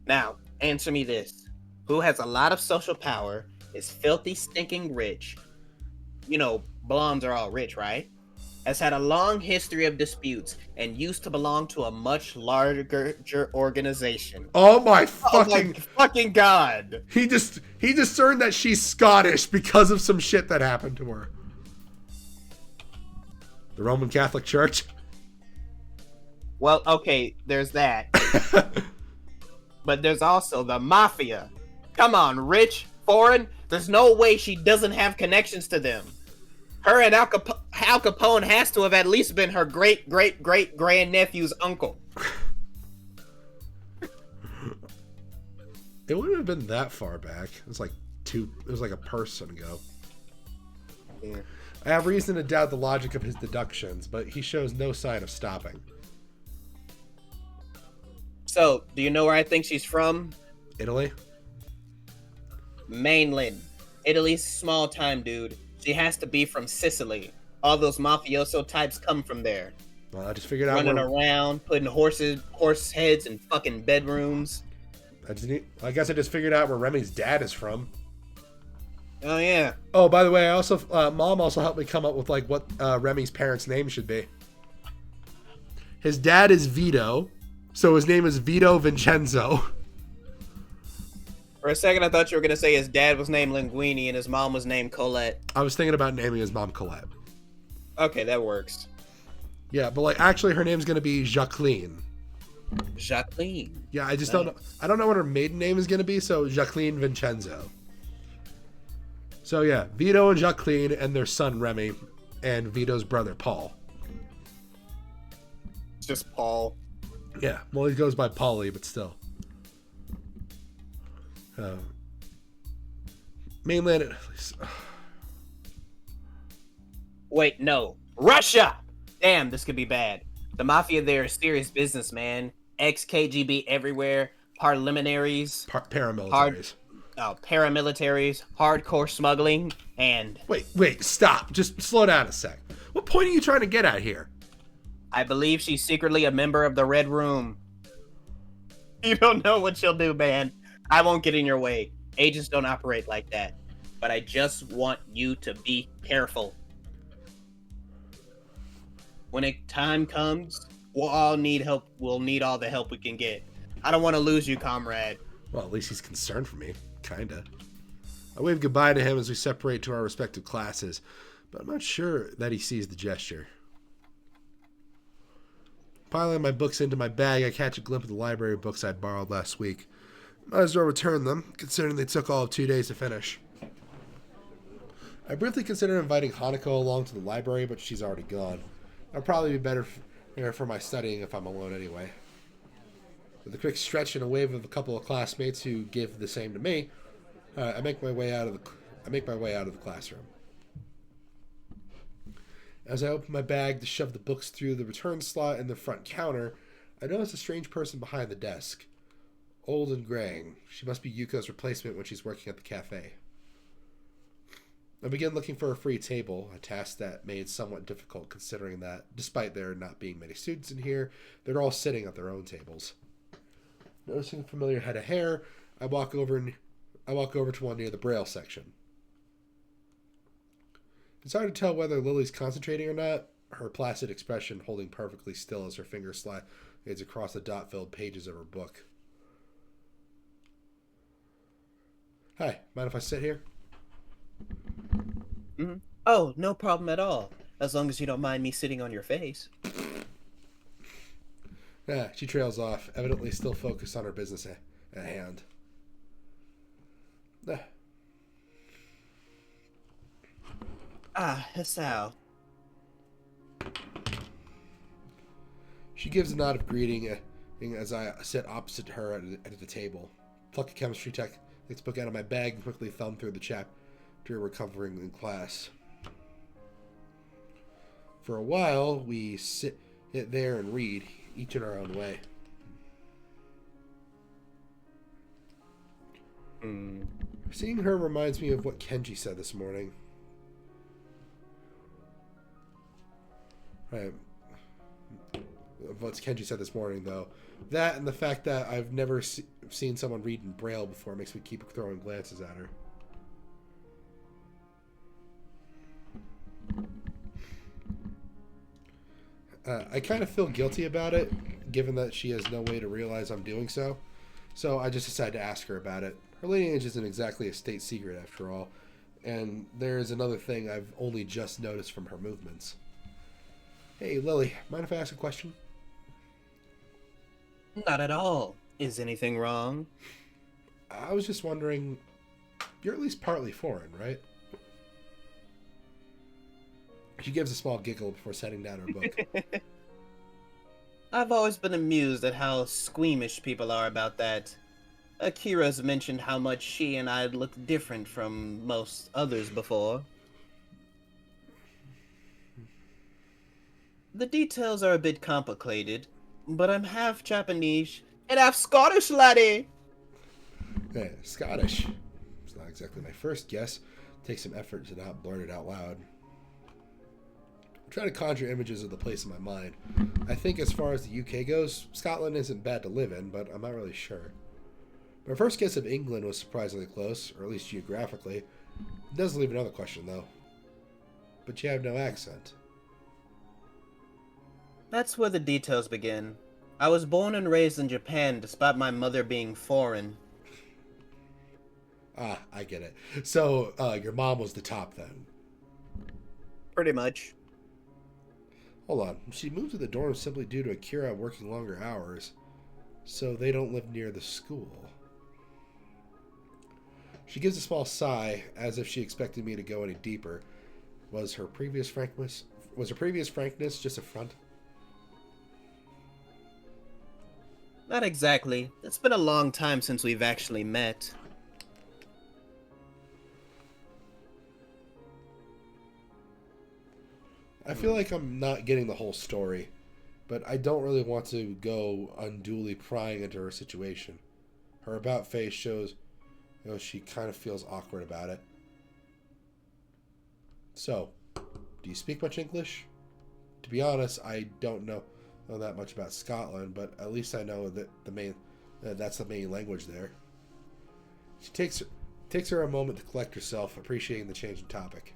Now, answer me this. Who has a lot of social power, is filthy, stinking rich? You know, blondes are all rich, right? Has had a long history of disputes and used to belong to a much larger organization. Oh my fucking god! He discerned that she's Scottish because of some shit that happened to her. The Roman Catholic Church? Well, okay, there's that. But there's also the Mafia. Come on, rich, foreign, there's no way she doesn't have connections to them. Her and Al Capone has to have at least been her great-great-great-grandnephew's uncle. It wouldn't have been that far back. It was like a person ago. Yeah. I have reason to doubt the logic of his deductions, but he shows no sign of stopping. So, do you know where I think she's from? Italy? Mainland. Italy's small time, dude. She has to be from Sicily. All those mafioso types come from there. Well, I just figured out running around, putting horse heads in fucking bedrooms. I guess I just figured out where Remy's dad is from. Oh yeah. Oh, by the way, I also Mom also helped me come up with like what Remy's parents' name should be. His dad is Vito, so his name is Vito Vincenzo. For a second, I thought you were gonna say his dad was named Linguini and his mom was named Colette. I was thinking about naming his mom Colette. Okay, that works. Yeah, but like actually, her name's gonna be Jacqueline. Jacqueline. Yeah, I just don't know. I don't know what her maiden name is gonna be, so Jacqueline Vincenzo. So yeah, Vito and Jacqueline and their son Remy, and Vito's brother Paul. It's just Paul. Yeah, well he goes by Paulie, but still. Mainland. Wait, no. Russia! Damn, this could be bad. The mafia there is serious business, man. Ex-KGB everywhere. Parliamentaries. Paramilitaries. Paramilitaries. Hardcore smuggling. And... Wait, stop. Just slow down a sec. What point are you trying to get at here? I believe she's secretly a member of the Red Room. You don't know what she'll do, man. I won't get in your way. Agents don't operate like that. But I just want you to be careful. When time comes, we'll all need help. We'll need all the help we can get. I don't want to lose you, comrade. Well, at least he's concerned for me. Kinda. I wave goodbye to him as we separate to our respective classes, but I'm not sure that he sees the gesture. Piling my books into my bag, I catch a glimpse of the library books I borrowed last week. Might as well return them, considering they took all of 2 days to finish. I briefly considered inviting Hanako along to the library, but she's already gone. It'll probably be better for my studying if I'm alone anyway. With a quick stretch and a wave of a couple of classmates who give the same to me, I make my way out of the classroom. As I open my bag to shove the books through the return slot in the front counter, I notice a strange person behind the desk. Old and graying. She must be Yuuko's replacement when she's working at the cafe. I begin looking for a free table, a task that made somewhat difficult considering that, despite there not being many students in here, they're all sitting at their own tables. Noticing a familiar head of hair, I walk over to one near the Braille section. It's hard to tell whether Lily's concentrating or not, her placid expression holding perfectly still as her finger slides across the dot-filled pages of her book. Hi, mind if I sit here? Mm-hmm. Oh, no problem at all. As long as you don't mind me sitting on your face. She trails off, evidently still focused on her business at hand. Hisao. She gives a nod of greeting as I sit opposite her at the table. Pluck a chemistry textbook out of my bag and quickly thumb through the chapter we're covering in class. For a while, we sit there and read, each in our own way. Seeing her reminds me of what Kenji said this morning. Right. What Kenji said this morning, though. That and the fact that I've never seen someone read in Braille before makes me keep throwing glances at her. I kind of feel guilty about it, given that she has no way to realize I'm doing so. So I just decided to ask her about it. Her lineage isn't exactly a state secret, after all. And there's another thing I've only just noticed from her movements. Hey, Lily, mind if I ask a question? Not at all. Is anything wrong? I was just wondering, you're at least partly foreign, right? She gives a small giggle before setting down her book. I've always been amused at how squeamish people are about that. Akira's mentioned how much she and I look different from most others before. The details are a bit complicated, but I'm half Japanese and half Scottish, laddie! Yeah, Scottish. It's not exactly my first guess. Takes some effort to not blurt it out loud. I'm trying to conjure images of the place in my mind. I think as far as the UK goes, Scotland isn't bad to live in, but I'm not really sure. My first guess of England was surprisingly close, or at least geographically. It does leave another question, though. But you have no accent. That's where the details begin. I was born and raised in Japan despite my mother being foreign. Ah, I get it. So, your mom was the top then? Pretty much. Hold on. She moved to the dorm simply due to Akira working longer hours, so they don't live near the school. She gives a small sigh, as if she expected me to go any deeper. Was her previous frankness just a front? Not exactly. It's been a long time since we've actually met. I feel like I'm not getting the whole story, but I don't really want to go unduly prying into her situation. Her about face shows, she kind of feels awkward about it. So, do you speak much English? To be honest, I don't know that much about Scotland, but at least I know that that's the main language there. She takes her a moment to collect herself, appreciating the change in topic.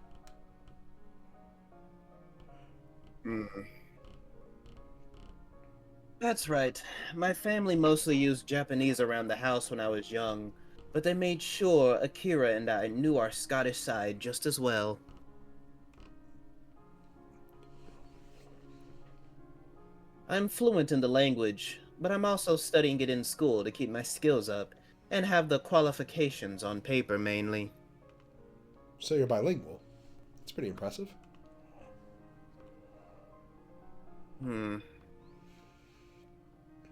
That's right. My family mostly used Japanese around the house when I was young, but they made sure Akira and I knew our Scottish side just as well. I'm fluent in the language, but I'm also studying it in school to keep my skills up and have the qualifications on paper mainly. So you're bilingual. It's pretty impressive. Hmm.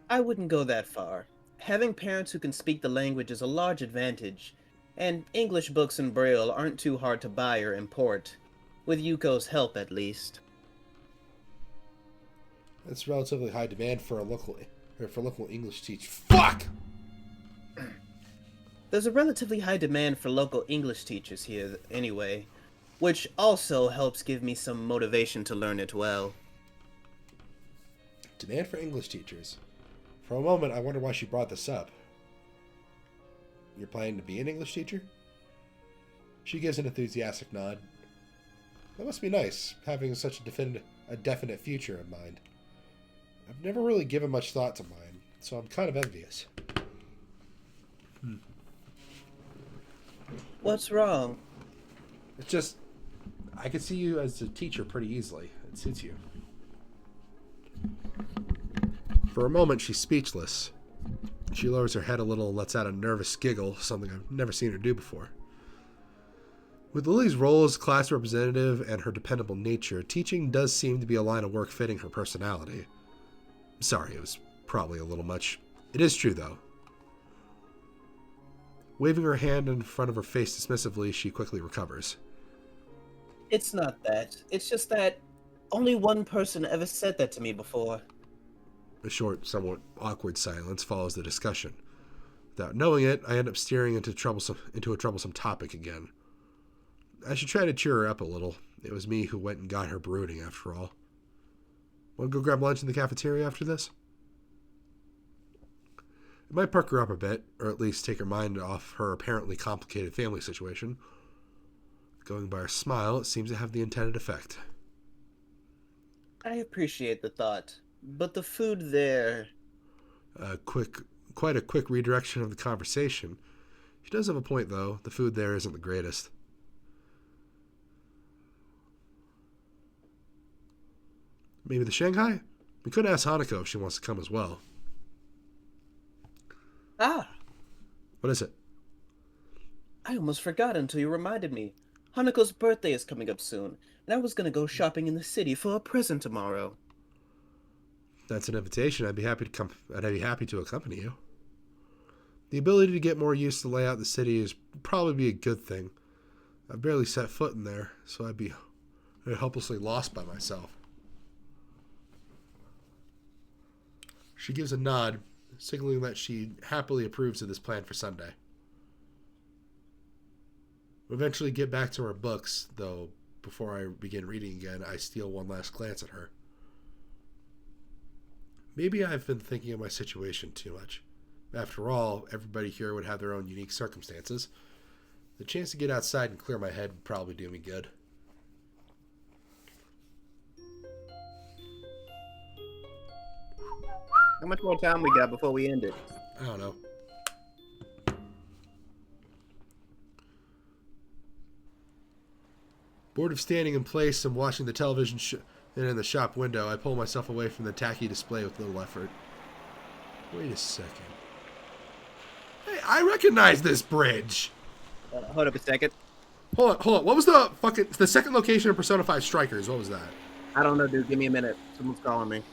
I wouldn't go that far. Having parents who can speak the language is a large advantage, and English books in Braille aren't too hard to buy or import, with Yuuko's help at least. It's relatively high demand for a local English teach. Fuck! There's a relatively high demand for local English teachers here anyway, which also helps give me some motivation to learn it well. Demand for English teachers. For a moment, I wonder why she brought this up. You're planning to be an English teacher? She gives an enthusiastic nod. That must be nice, having such a definite future in mind. I've never really given much thought to mine, so I'm kind of envious. What's wrong? It's just, I could see you as a teacher pretty easily. It suits you. For a moment, she's speechless. She lowers her head a little and lets out a nervous giggle, something I've never seen her do before. With Lily's role as class representative and her dependable nature, teaching does seem to be a line of work fitting her personality. Sorry, it was probably a little much. It is true, though. Waving her hand in front of her face dismissively, she quickly recovers. It's not that. It's just that only one person ever said that to me before. A short, somewhat awkward silence follows the discussion. Without knowing it, I end up steering into a troublesome topic again. I should try to cheer her up a little. It was me who went and got her brooding, after all. Want to go grab lunch in the cafeteria after this? It might perk her up a bit, or at least take her mind off her apparently complicated family situation. Going by her smile, it seems to have the intended effect. I appreciate the thought, but the food there... Quite a quick redirection of the conversation. She does have a point, though. The food there isn't the greatest. Maybe the Shanghai? We could ask Hanako if she wants to come as well. Ah! What is it? I almost forgot until you reminded me. Hanako's birthday is coming up soon, and I was gonna go shopping in the city for a present tomorrow. That's an invitation. I'd be happy to come. I'd be happy to accompany you. The ability to get more used to the layout of the city is probably be a good thing. I've barely set foot in there, so I'd be helplessly lost by myself. She gives a nod, signaling that she happily approves of this plan for Sunday. We eventually get back to our books, though before I begin reading again, I steal one last glance at her. Maybe I've been thinking of my situation too much. After all, everybody here would have their own unique circumstances. The chance to get outside and clear my head would probably do me good. How much more time we got before we end it? I don't know. Bored of standing in place and watching the television and in the shop window, I pull myself away from the tacky display with little effort. Wait a second. Hey, I recognize this bridge! Hold up a second. Hold on. What was the second location of Persona 5 Strikers? What was that? I don't know, dude. Give me a minute. Someone's calling me.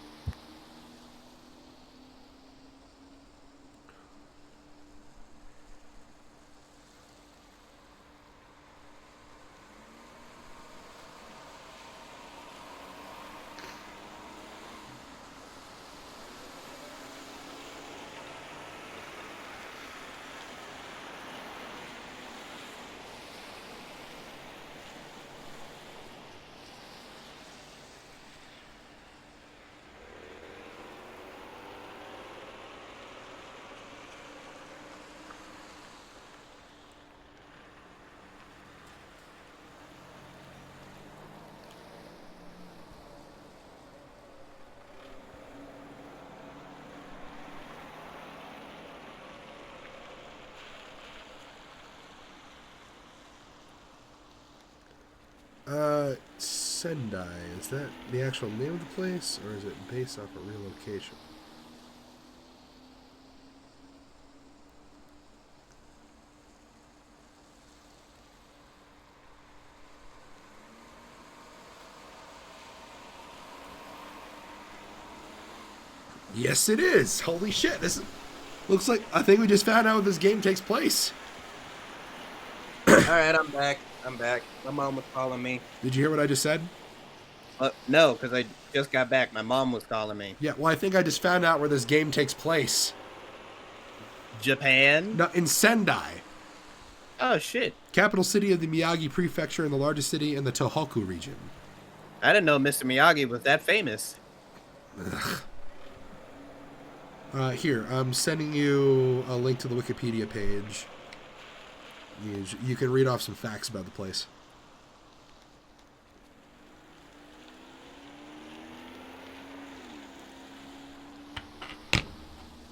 Sendai, is that the actual name of the place, or is it based off a real location? Yes, it is! Holy shit, this looks like, I think we just found out where this game takes place. Alright, I'm back. My mom was calling me. Did you hear what I just said? No, because I just got back. My mom was calling me. Yeah, well, I think I just found out where this game takes place. Japan? No, in Sendai. Oh, shit. Capital city of the Miyagi Prefecture and the largest city in the Tohoku region. I didn't know Mr. Miyagi was that famous. Here, I'm sending you a link to the Wikipedia page. You can read off some facts about the place.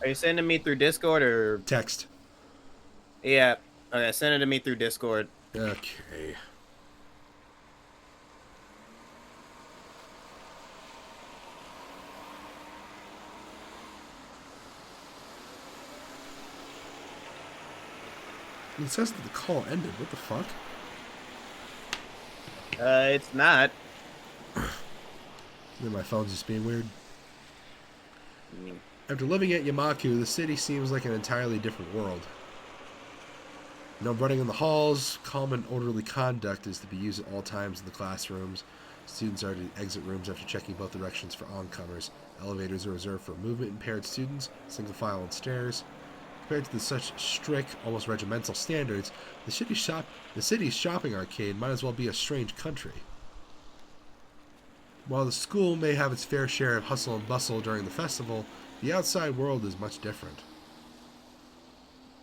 Are you sending me through Discord or... Text. Yeah. Okay, send it to me through Discord. Okay. It says that the call ended. What the fuck? It's not. Then my phone's just being weird. After living at Yamaku, the city seems like an entirely different world. No running in the halls, calm and orderly conduct is to be used at all times in the classrooms. Students are to exit rooms after checking both directions for oncomers. Elevators are reserved for movement-impaired students, single file on stairs. Compared to such strict, almost regimental standards, the city's shopping arcade might as well be a strange country. While the school may have its fair share of hustle and bustle during the festival, the outside world is much different.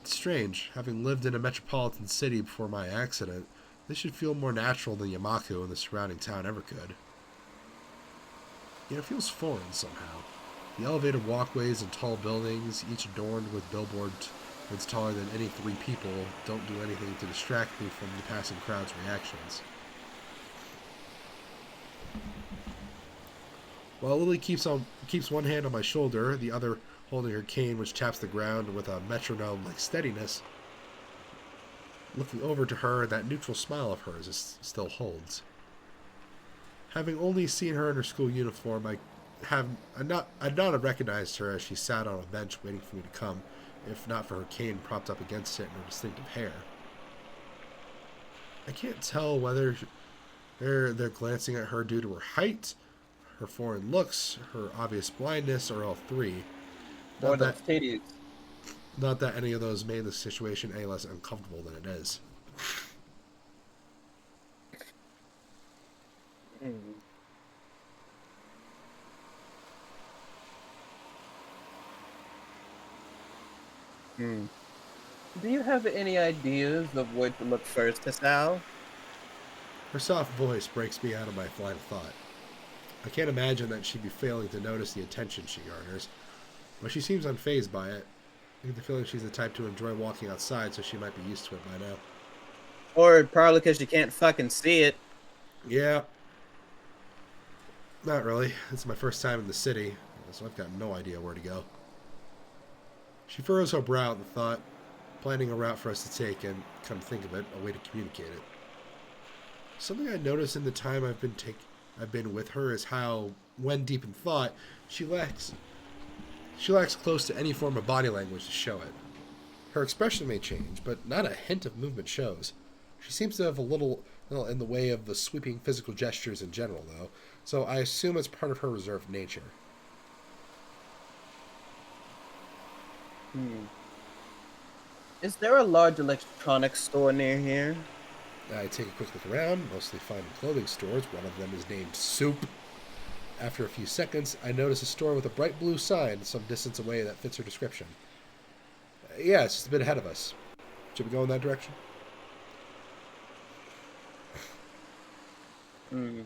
It's strange, having lived in a metropolitan city before my accident, this should feel more natural than Yamaku and the surrounding town ever could. Yet it feels foreign somehow. The elevated walkways and tall buildings, each adorned with billboards that's taller than any 3 people, don't do anything to distract me from the passing crowd's reactions. While Lily keeps one hand on my shoulder, the other holding her cane, which taps the ground with a metronome-like steadiness, looking over to her, that neutral smile of hers still holds. Having only seen her in her school uniform, I'd not have recognized her as she sat on a bench waiting for me to come, if not for her cane propped up against it and her distinctive hair. I can't tell whether they're glancing at her due to her height, her foreign looks, her obvious blindness, or all 3. Or those titties. Not that any of those made the situation any less uncomfortable than it is. Do you have any ideas of where to look first, Hisao? Her soft voice breaks me out of my line of thought. I can't imagine that she'd be failing to notice the attention she garners, but she seems unfazed by it. I get the feeling she's the type to enjoy walking outside, so she might be used to it by now. Or probably because you can't fucking see it. Yeah. Not really. It's my first time in the city, so I've got no idea where to go. She furrows her brow at the thought, planning a route for us to take, and, come to think of it, a way to communicate it. Something I noticed in the time I've been with her is how, when deep in thought, she lacks close to any form of body language to show it. Her expression may change, but not a hint of movement shows. She seems to have a little in the way of the sweeping physical gestures in general, though, so I assume it's part of her reserved nature. Is there a large electronics store near here? I take a quick look around, mostly finding clothing stores. One of them is named Soup. After a few seconds, I notice a store with a bright blue sign some distance away that fits her description. Yeah, it's just a bit ahead of us. Should we go in that direction?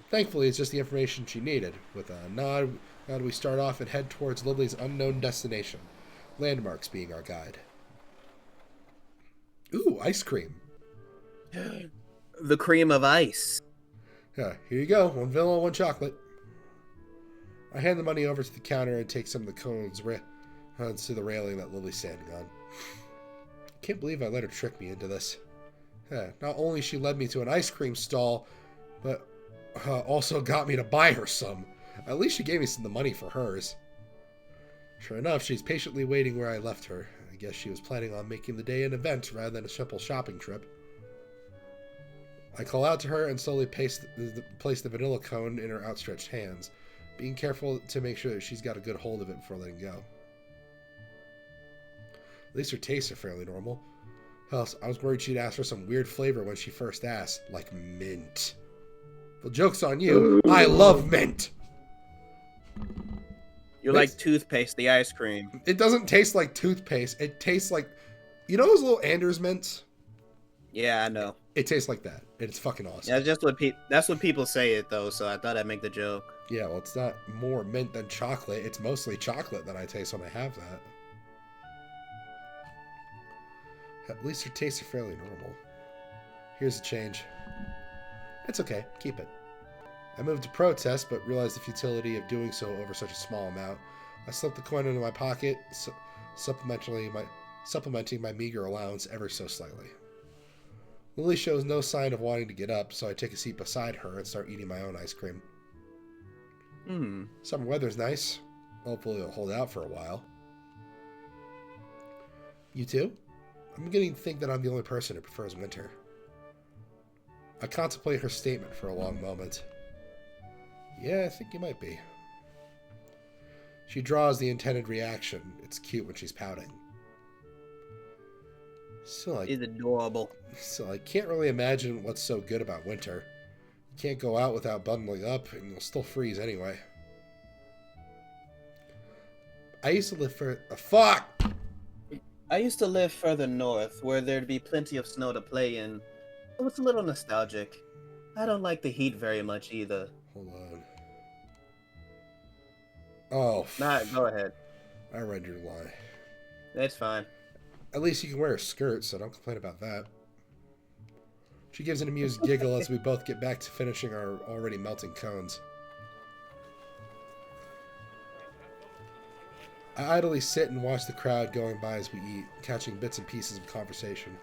Thankfully, it's just the information she needed. With a nod, we start off and head towards Lily's unknown destination. Landmarks being our guide. Ooh, ice cream. The cream of ice. Yeah, here you go. 1 vanilla, 1 chocolate. I hand the money over to the counter and take some of the cones to the railing that Lily's standing on. I can't believe I let her trick me into this. Yeah, not only she led me to an ice cream stall, but also got me to buy her some. At least she gave me some of the money for hers. Sure enough, she's patiently waiting where I left her. I guess she was planning on making the day an event rather than a simple shopping trip. I call out to her and slowly place the vanilla cone in her outstretched hands, being careful to make sure that she's got a good hold of it before letting go. At least her tastes are fairly normal. Hell, I was worried she'd ask for some weird flavor when she first asked, like mint. Well, joke's on you. I love mint. You like toothpaste, the ice cream. It doesn't taste like toothpaste. It tastes like, you know those little Anders mints? Yeah, I know. It tastes like that. It's fucking awesome. Yeah, that's what people say it though. So I thought I'd make the joke. Yeah, well, it's not more mint than chocolate. It's mostly chocolate that I taste when I have that. At least her tastes are fairly normal. Here's a change. It's okay. Keep it. I moved to protest, but realized the futility of doing so over such a small amount. I slipped the coin into my pocket, supplementing my meager allowance ever so slightly. Lily shows no sign of wanting to get up, so I take a seat beside her and start eating my own ice cream. Summer weather's nice. Hopefully it'll hold out for a while. You too? I'm beginning to think that I'm the only person who prefers winter. I contemplate her statement for a long moment. Yeah, I think you might be. She draws the intended reaction. It's cute when she's pouting. It's adorable. So I can't really imagine what's so good about winter. You can't go out without bundling up, and you'll still freeze anyway. I used to live I used to live further north, where there'd be plenty of snow to play in. It was a little nostalgic. I don't like the heat very much either. Hold on. Oh. Go ahead. I read your lie. That's fine. At least you can wear a skirt, so don't complain about that. She gives an amused giggle as we both get back to finishing our already melting cones. I idly sit and watch the crowd going by as we eat, catching bits and pieces of conversation.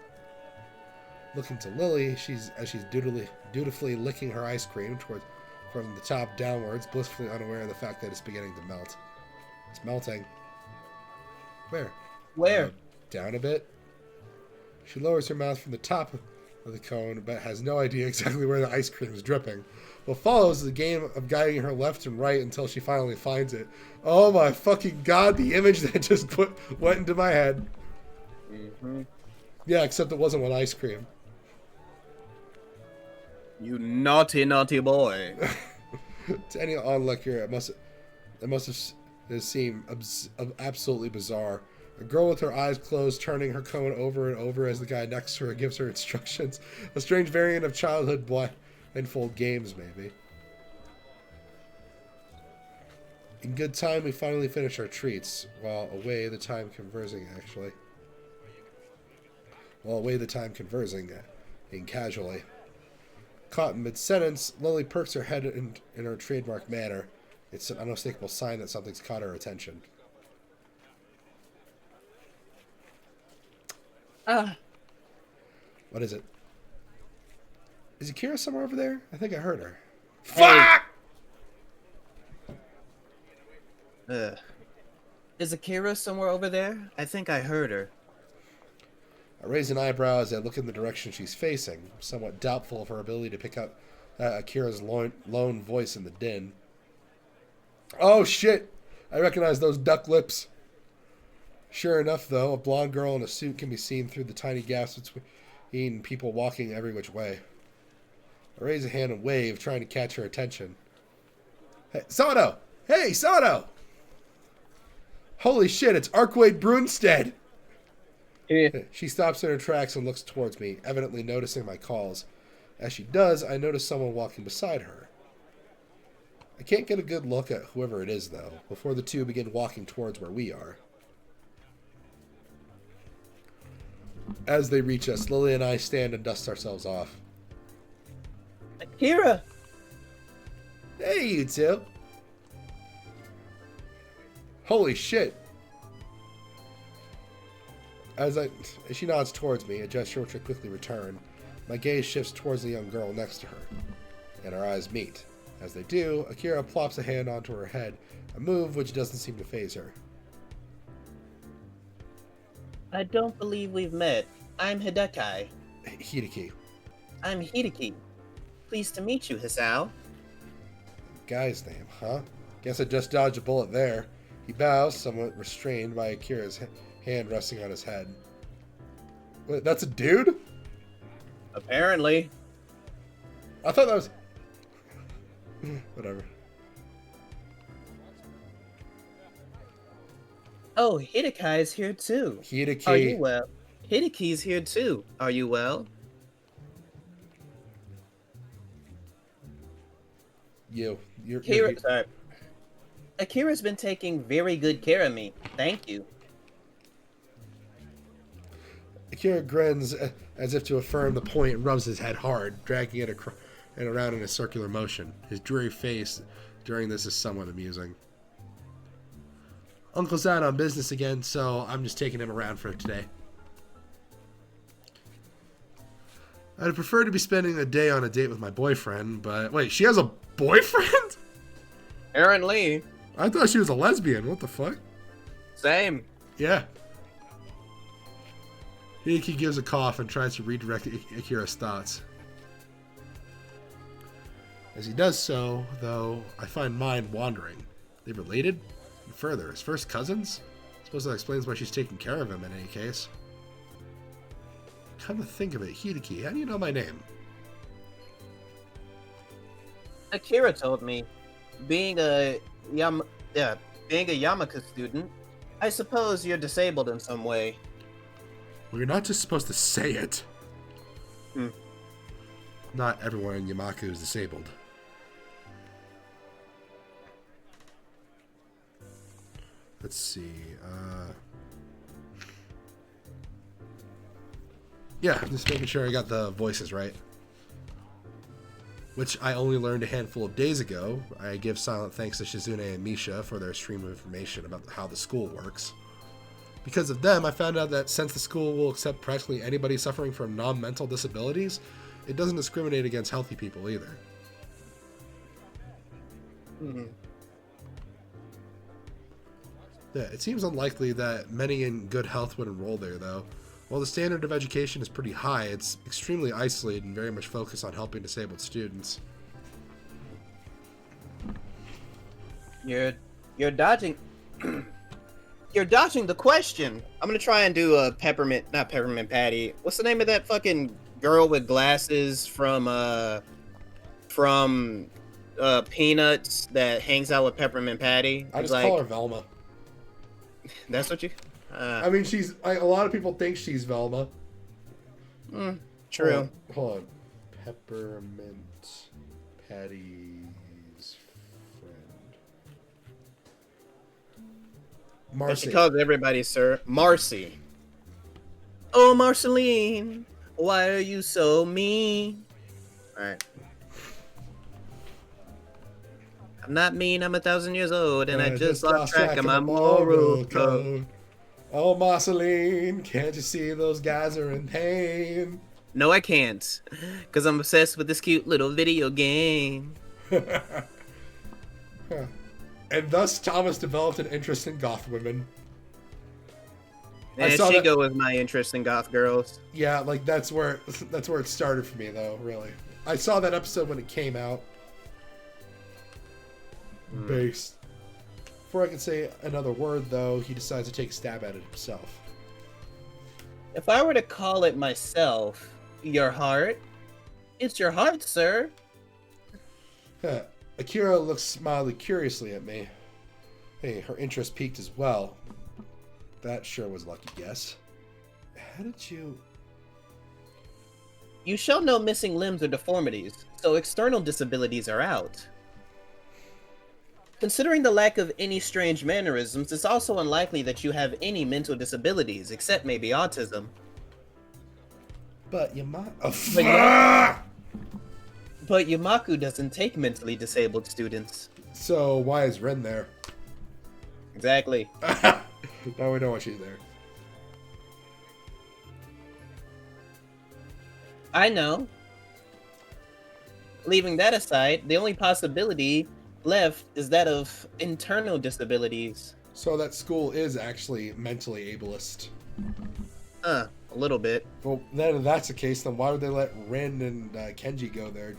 Looking to Lily, she's dutifully licking her ice cream from the top downwards, blissfully unaware of the fact that it's beginning to melt. It's melting. Where? Down a bit. She lowers her mouth from the top of the cone, but has no idea exactly where the ice cream is dripping. What follows is a game of guiding her left and right until she finally finds it. Oh my fucking god, the image that just went into my head. Mm-hmm. Yeah, except it wasn't with ice cream. You naughty, naughty boy. To any onlooker, it must have seemed absolutely bizarre. A girl with her eyes closed, turning her cone over and over as the guy next to her gives her instructions. A strange variant of childhood blindfold games, maybe. In good time, we finally finish our treats, while away the time conversing casually. Caught in mid-sentence, Lily perks her head in her trademark manner. It's an unmistakable sign that something's caught her attention. What is it? Is Akira somewhere over there? I think I heard her. Hey. Fuck! Is Akira somewhere over there? I think I heard her. I raise an eyebrow as I look in the direction she's facing, somewhat doubtful of her ability to pick up Akira's lone voice in the din. Oh shit! I recognize those duck lips. Sure enough, though, a blonde girl in a suit can be seen through the tiny gaps between people walking every which way. I raise a hand and wave, trying to catch her attention. Hey, Sato! Hey, Sato! Holy shit, it's Arkwade Brunstead! Yeah. She stops in her tracks and looks towards me, evidently noticing my calls. As she does, I notice someone walking beside her. I can't get a good look at whoever it is, though, before the two begin walking towards where we are. As they reach us, Lily and I stand and dust ourselves off. Akira! Hey, you two. Holy shit. As she nods towards me, a gesture which I quickly return, my gaze shifts towards the young girl next to her, and our eyes meet. As they do, Akira plops a hand onto her head, a move which doesn't seem to faze her. I don't believe we've met. I'm Hideaki. Hideaki. I'm Hideaki. Pleased to meet you, Hisao. Guy's name, huh? Guess I just dodged a bullet there. He bows, somewhat restrained by Akira's hand resting on his head. Wait, that's a dude? Apparently. I thought that was... Whatever. Oh, Hideaki is here too. Hideaki. Are you well? Hideki's here too. Are you well? You're Sorry. Akira's been taking very good care of me. Thank you. Akira grins as if to affirm the point and rubs his head hard, dragging it around in a circular motion. His dreary face during this is somewhat amusing. Uncle's out on business again, so I'm just taking him around for today. I'd prefer to be spending a day on a date with my boyfriend, but... Wait, she has a boyfriend? Apparently. I thought she was a lesbian. What the fuck? Same. Yeah. Hideaki gives a cough and tries to redirect Akira's thoughts. As he does so, though, I find mine wandering. They related? And further, as first cousins? I suppose that explains why she's taking care of him in any case. Come to think of it, Hideaki, how do you know my name? Akira told me, being a Yamaka student, I suppose you're disabled in some way. Well, you're not just supposed to say it. Not everyone in Yamaku is disabled. Let's see. Yeah, just making sure I got the voices right. Which I only learned a handful of days ago. I give silent thanks to Shizune and Misha for their stream of information about how the school works. Because of them, I found out that since the school will accept practically anybody suffering from non-mental disabilities, it doesn't discriminate against healthy people either. Mm-hmm. Yeah, it seems unlikely that many in good health would enroll there, though. While the standard of education is pretty high, it's extremely isolated and very much focused on helping disabled students. You're dodging. You're dodging the question. I'm gonna try and do a not peppermint patty. What's the name of that fucking girl with glasses from Peanuts that hangs out with Peppermint Patty? I just call her Velma. That's what you. I mean, a lot of people think she's Velma. True. Hold on. Peppermint Patty's friend. But she Marcy. calls everybody Sir Marcy. Oh, Marceline, why are you so mean? All right. I'm not mean. I'm 1,000 years old, and I just lost track of my moral code. Oh, Marceline, can't you see those guys are in pain? No, I can't, because I'm obsessed with this cute little video game. And thus, Thomas developed an interest in goth women. And Shigo was my interest in goth girls. Yeah, like that's where it started for me, though. Really, I saw that episode when it came out. Based. Before I can say another word, though, he decides to take a stab at it himself. If I were to call it myself, your heart? It's your heart, sir. Akira looks mildly curiously at me. Hey, her interest peaked as well. That sure was a lucky guess. How did you... You show no missing limbs or deformities, so external disabilities are out. Considering the lack of any strange mannerisms, it's also unlikely that you have any mental disabilities, except maybe autism. But you might... Oh, But Yumaku doesn't take mentally disabled students. So why is Ren there? Exactly. Now we know why she's there. I know. Leaving that aside, the only possibility left is that of internal disabilities. So that school is actually mentally ableist. A little bit. Well, then if that's the case, then why would they let Ren and Kenji go there?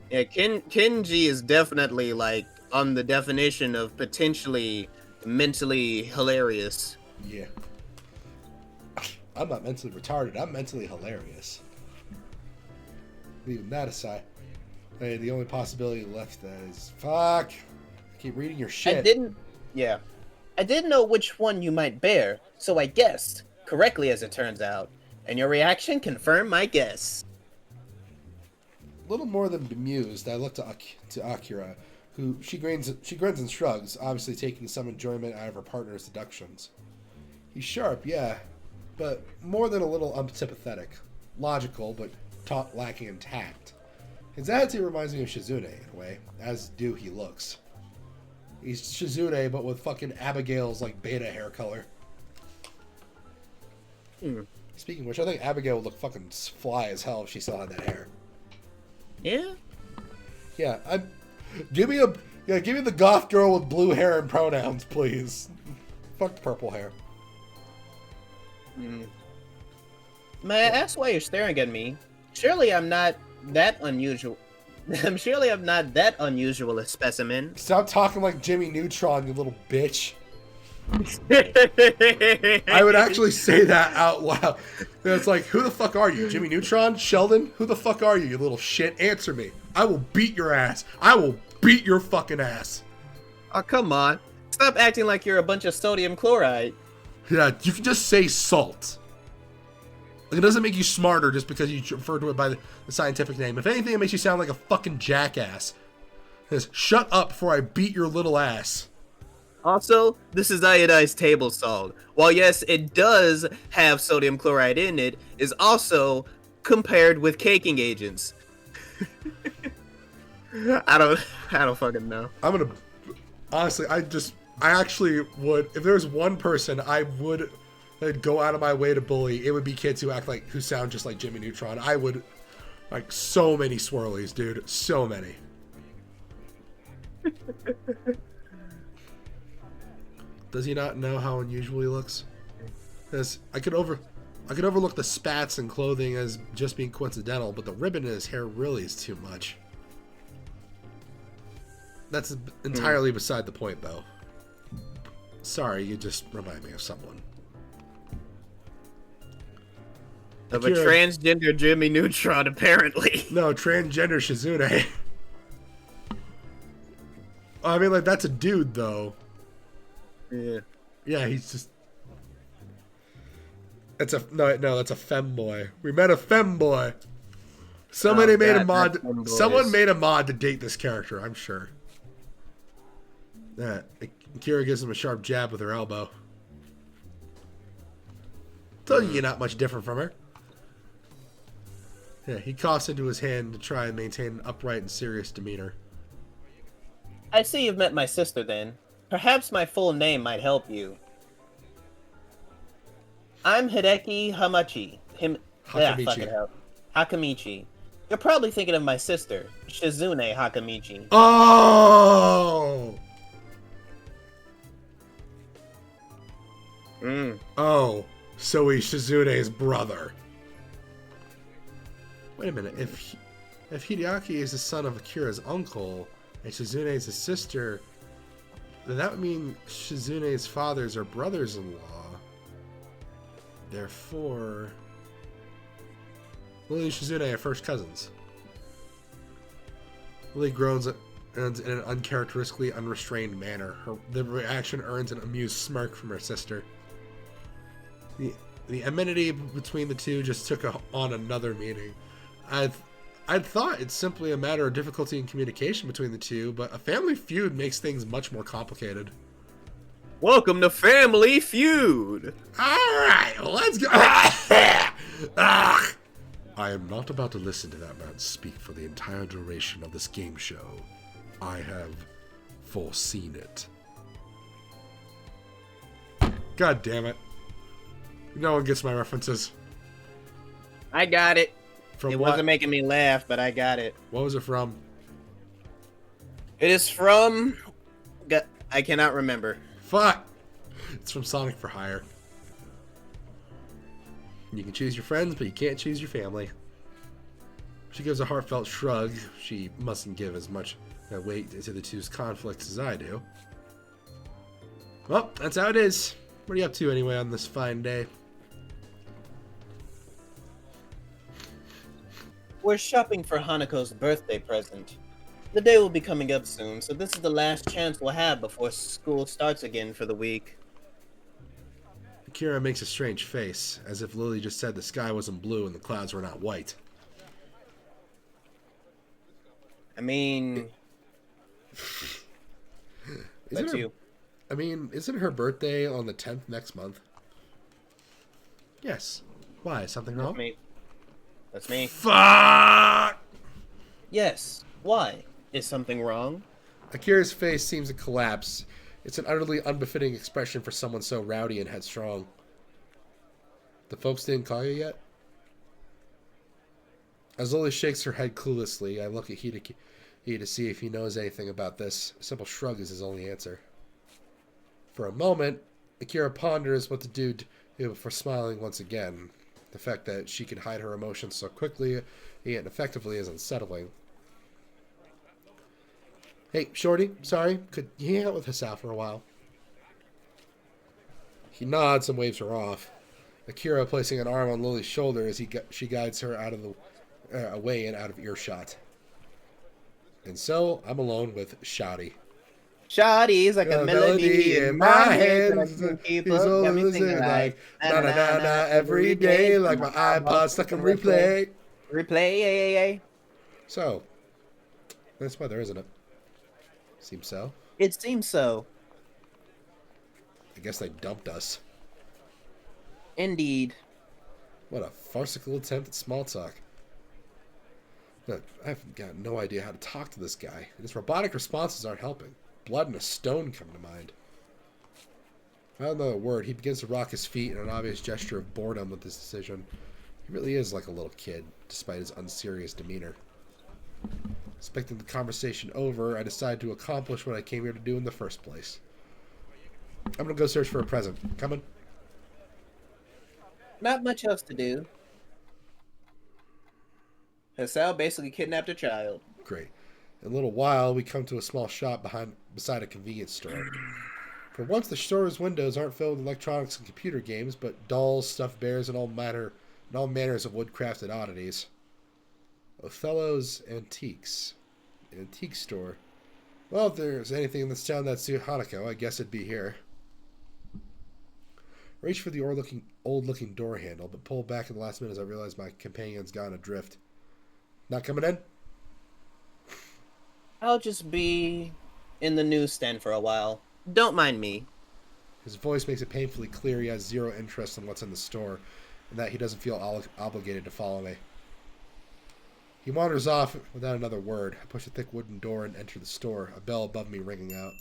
Yeah, Kenji is definitely like on the definition of potentially mentally hilarious. Yeah. I'm not mentally retarded. I'm mentally hilarious. Leaving that aside, hey, the only possibility left is fuck. I keep reading your shit. I didn't know which one you might bear, so I guessed correctly, as it turns out, and your reaction confirmed my guess. A little more than bemused, I looked to Akira, who she grins and shrugs, obviously taking some enjoyment out of her partner's deductions. He's sharp, yeah, but more than a little unsympathetic. Logical, but lacking in tact. His attitude reminds me of Shizune, in a way, as do he looks. He's Shizune, but with fucking Abigail's, like, beta hair color. Speaking of which, I think Abigail would look fucking fly as hell if she still had that hair. Yeah? Yeah, give me the goth girl with blue hair and pronouns, please. Fuck the purple hair. May I ask why you're staring at me? Surely I'm not that unusual. Surely I'm not that unusual a specimen. Stop talking like Jimmy Neutron, you little bitch. I would actually say that out loud. It's like, who the fuck are you? Jimmy Neutron? Sheldon? Who the fuck are you, you little shit? Answer me. I will beat your ass. I will beat your fucking ass. Oh, come on. Stop acting like you're a bunch of sodium chloride. Yeah, you can just say salt. Like, it doesn't make you smarter just because you refer to it by the scientific name. If anything, it makes you sound like a fucking jackass. Just shut up before I beat your little ass. Also, this is iodized table salt. While yes, it does have sodium chloride in it, is also compared with caking agents. I don't fucking know. Honestly, I actually would, if there's one person I would go out of my way to bully, it would be kids who sound just like Jimmy Neutron. I would, like, so many swirlies, dude. So many. Does he not know how unusual he looks? Because I could overlook the spats and clothing as just being coincidental, but the ribbon in his hair really is too much. That's entirely beside the point, though. Sorry, you just remind me of someone. Of a transgender Jimmy Neutron, apparently. No, transgender Shizune. I mean, like, that's a dude, though. Yeah. Yeah, he's just... That's a femboy. We met a femboy. Someone made a mod to date this character, I'm sure. Akira gives him a sharp jab with her elbow. Telling you you're not much different from her. Yeah, he coughs into his hand to try and maintain an upright and serious demeanor. I see you've met my sister then. Perhaps my full name might help you. I'm Hideaki Hamachi. Hakamichi. You're probably thinking of my sister, Shizune Hakamichi. Oh! Oh, so he's Shizune's brother. Wait a minute, if Hideaki is the son of Akira's uncle, and Shizune is his sister, then that would mean Shizune's fathers are brothers-in-law. Therefore, Lilly and Shizune are first cousins. Lilly groans in an uncharacteristically unrestrained manner. The reaction earns an amused smirk from her sister. The amenity between the two just took on another meaning. I'd thought it's simply a matter of difficulty in communication between the two, but a family feud makes things much more complicated. Welcome to Family Feud! Alright, let's go! I am not about to listen to that man speak for the entire duration of this game show. I have foreseen it. God damn it. No one gets my references. I got it. From It what? wasn't making me laugh, but I got it. What was it from? It is from... I cannot remember. Fuck! It's from Sonic for Hire. You can choose your friends, but you can't choose your family. She gives a heartfelt shrug. She mustn't give as much weight to the two's conflicts as I do. Well, that's how it is. What are you up to anyway on this fine day? We're shopping for Hanako's birthday present. The day will be coming up soon, so this is the last chance we'll have before school starts again for the week. Akira makes a strange face, as if Lilly just said the sky wasn't blue and the clouds were not white. I mean... That's you. I mean, isn't her birthday on the 10th next month? Yes. Why? Is something wrong? That's me. That's me. Fuck! Yes. Why? Is something wrong? Akira's face seems to collapse. It's an utterly unbefitting expression for someone so rowdy and headstrong. The folks didn't call you yet? As Lily shakes her head cluelessly, I look at Hideaki to see if he knows anything about this. A simple shrug is his only answer. For a moment, Akira ponders what to do before smiling once again. The fact that she can hide her emotions so quickly and effectively is unsettling. Hey, Shorty, sorry, could you hang out with Hisao for a while? He nods and waves her off. Akira placing an arm on Lily's shoulder as she guides her out of the away and out of earshot. And so I'm alone with Shouty. Shawty's like a melody in my head. He's always like na na na na every day, like my iPod stuck in replay. Replay. So, nice weather, isn't it? Seems so. It seems so. I guess they dumped us. Indeed. What a farcical attempt at small talk. Look, I've got no idea how to talk to this guy. His robotic responses aren't helping. Blood and a stone come to mind. Without another word, he begins to rock his feet in an obvious gesture of boredom with this decision. He really is like a little kid, despite his unserious demeanor. Expecting the conversation over, I decide to accomplish what I came here to do in the first place. I'm gonna go search for a present. Coming? Not much else to do. Hisao basically kidnapped a child. Great. In a little while, we come to a small shop beside a convenience store. For once, the store's windows aren't filled with electronics and computer games, but dolls, stuffed bears, and all manners of wood-crafted oddities. Othello's Antiques. An antique store. Well, if there's anything in this town that's Hanako, I guess it'd be here. Reach for the old-looking door handle, but pull back at the last minute as I realize my companion's gone adrift. Not coming in? I'll just be in the newsstand for a while. Don't mind me. His voice makes it painfully clear he has zero interest in what's in the store, and that he doesn't feel obligated to follow me. He wanders off without another word. I push a thick wooden door and enter the store, a bell above me ringing out.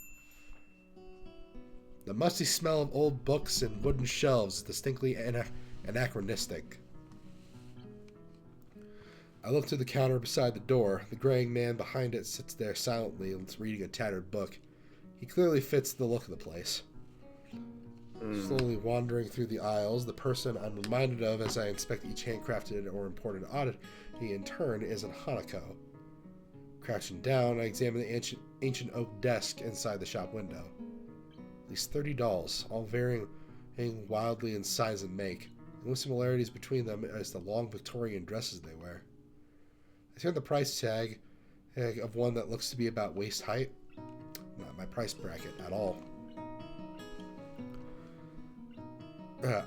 The musty smell of old books and wooden shelves is distinctly anachronistic. I look to the counter beside the door. The graying man behind it sits there silently reading a tattered book. He clearly fits the look of the place. Slowly wandering through the aisles, the person I'm reminded of as I inspect each handcrafted or imported oddity in turn is a Hanako. Crouching down, I examine the ancient oak desk inside the shop window. At least 30 dolls, all varying wildly in size and make. The only similarities between them is the long Victorian dresses they wear. I turn the price tag of one that looks to be about waist height. Not my price bracket at all.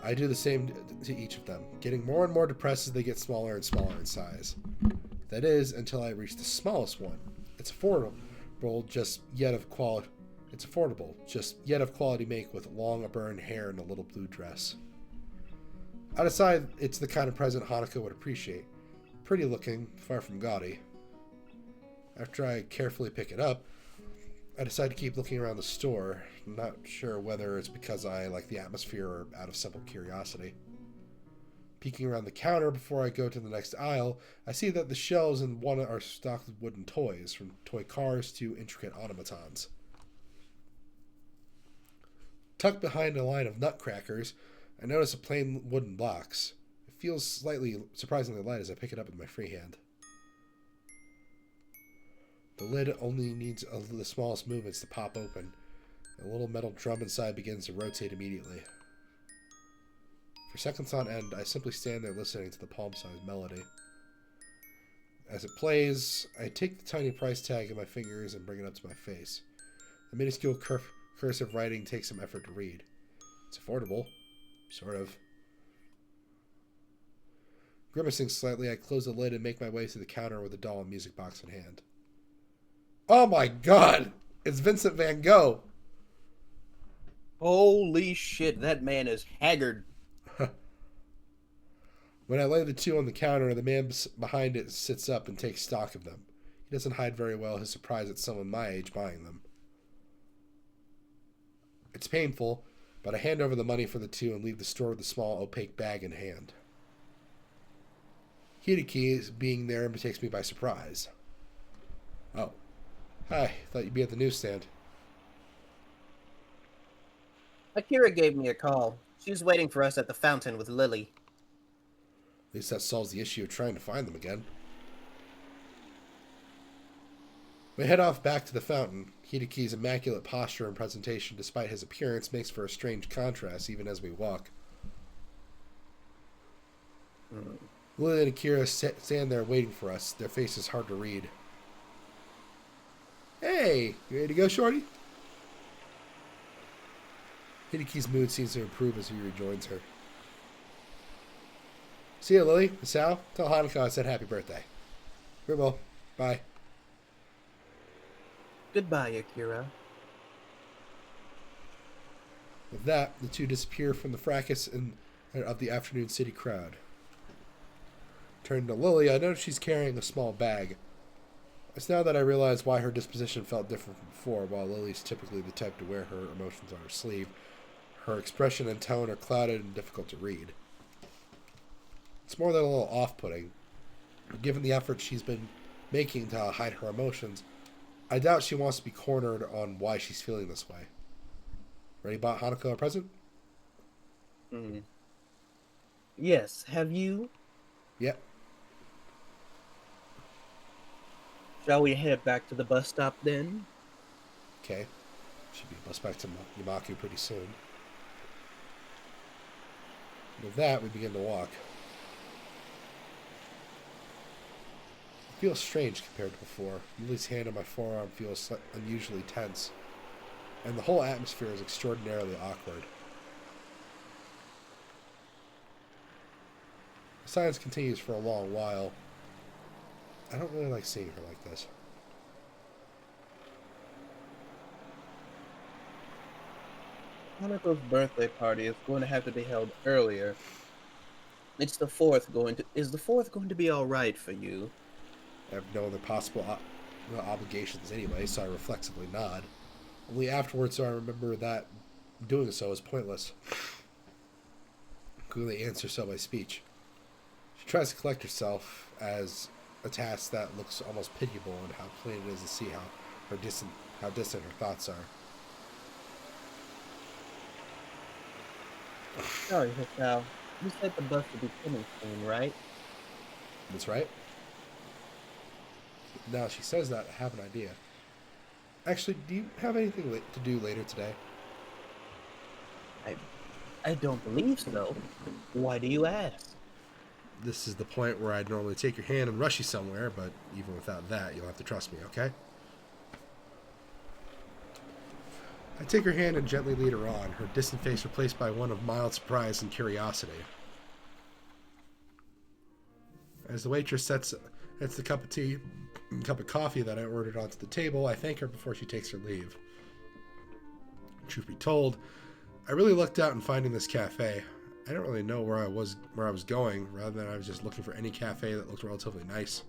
I do the same to each of them, getting more and more depressed as they get smaller and smaller in size. That is, until I reach the smallest one. It's affordable, just yet of quality make with long burned hair and a little blue dress. I decide it's the kind of present Hanako would appreciate. pretty looking, far from gaudy. After I carefully pick it up, I decide to keep looking around the store, not sure whether it's because I like the atmosphere or out of simple curiosity. Peeking around the counter before I go to the next aisle, I see that the shelves in one are stocked with wooden toys, from toy cars to intricate automatons. Tucked behind a line of nutcrackers, I notice a plain wooden box. It feels surprisingly light as I pick it up with my free hand. The lid only needs the smallest movements to pop open. A little metal drum inside begins to rotate immediately. For seconds on end, I simply stand there listening to the palm-sized melody. As it plays, I take the tiny price tag in my fingers and bring it up to my face. The minuscule cursive writing takes some effort to read. It's affordable. Sort of. Grimacing slightly, I close the lid and make my way to the counter with the doll and music box in hand. Oh my god! It's Vincent van Gogh! Holy shit, that man is haggard. When I lay the two on the counter, the man behind it sits up and takes stock of them. He doesn't hide very well his surprise at someone my age buying them. It's painful, but I hand over the money for the two and leave the store with a small opaque bag in hand. Hideaki being there takes me by surprise. Oh. Hi, thought you'd be at the newsstand. Akira gave me a call. She was waiting for us at the fountain with Lilly. At least that solves the issue of trying to find them again. We head off back to the fountain. Hideaki's immaculate posture and presentation, despite his appearance, makes for a strange contrast even as we walk. Lilly and Akira stand there waiting for us, their faces hard to read. Hey, you ready to go, Shorty? Hideaki's mood seems to improve as he rejoins her. See ya, Lilly. Hisao, tell Hanako I said happy birthday. We will. Bye. Goodbye, Akira. With that, the two disappear from the fracas of the afternoon city crowd. Turning to Lilly, I notice she's carrying a small bag. It's now that I realize why her disposition felt different from before. While Lily's typically the type to wear her emotions on her sleeve, her expression and tone are clouded and difficult to read. It's more than a little off-putting. Given the effort she's been making to hide her emotions, I doubt she wants to be cornered on why she's feeling this way. Ready to buy Hanako a present? Yes, have you? Yep. Shall we head back to the bus stop then? Okay. Should be a bus back to Yuuko pretty soon. With that, we begin to walk. It feels strange compared to before. Lily's hand on my forearm feels unusually tense, and the whole atmosphere is extraordinarily awkward. The silence continues for a long while. I don't really like seeing her like this. Hanako's birthday party is going to have to be held earlier. Is the 4th going to be all right for you? I have no other possible obligations anyway, so I reflexively nod. Only afterwards do I remember that doing so is pointless. Clearly answer so by speech. She tries to collect herself as a task that looks almost pitiable, and how plain it is to see how distant her thoughts are. Sorry, Hisao. You said the bus would be coming soon, right? That's right. Now she says that, I have an idea. Actually, do you have anything to do later today? I don't believe so. Why do you ask? This is the point where I'd normally take your hand and rush you somewhere, but even without that, you'll have to trust me, okay? I take her hand and gently lead her on, her distant face replaced by one of mild surprise and curiosity. As the waitress sets the cup of coffee that I ordered onto the table, I thank her before she takes her leave. Truth be told, I really lucked out in finding this cafe. I don't really know where I was going, rather than I was just looking for any cafe that looked relatively nice.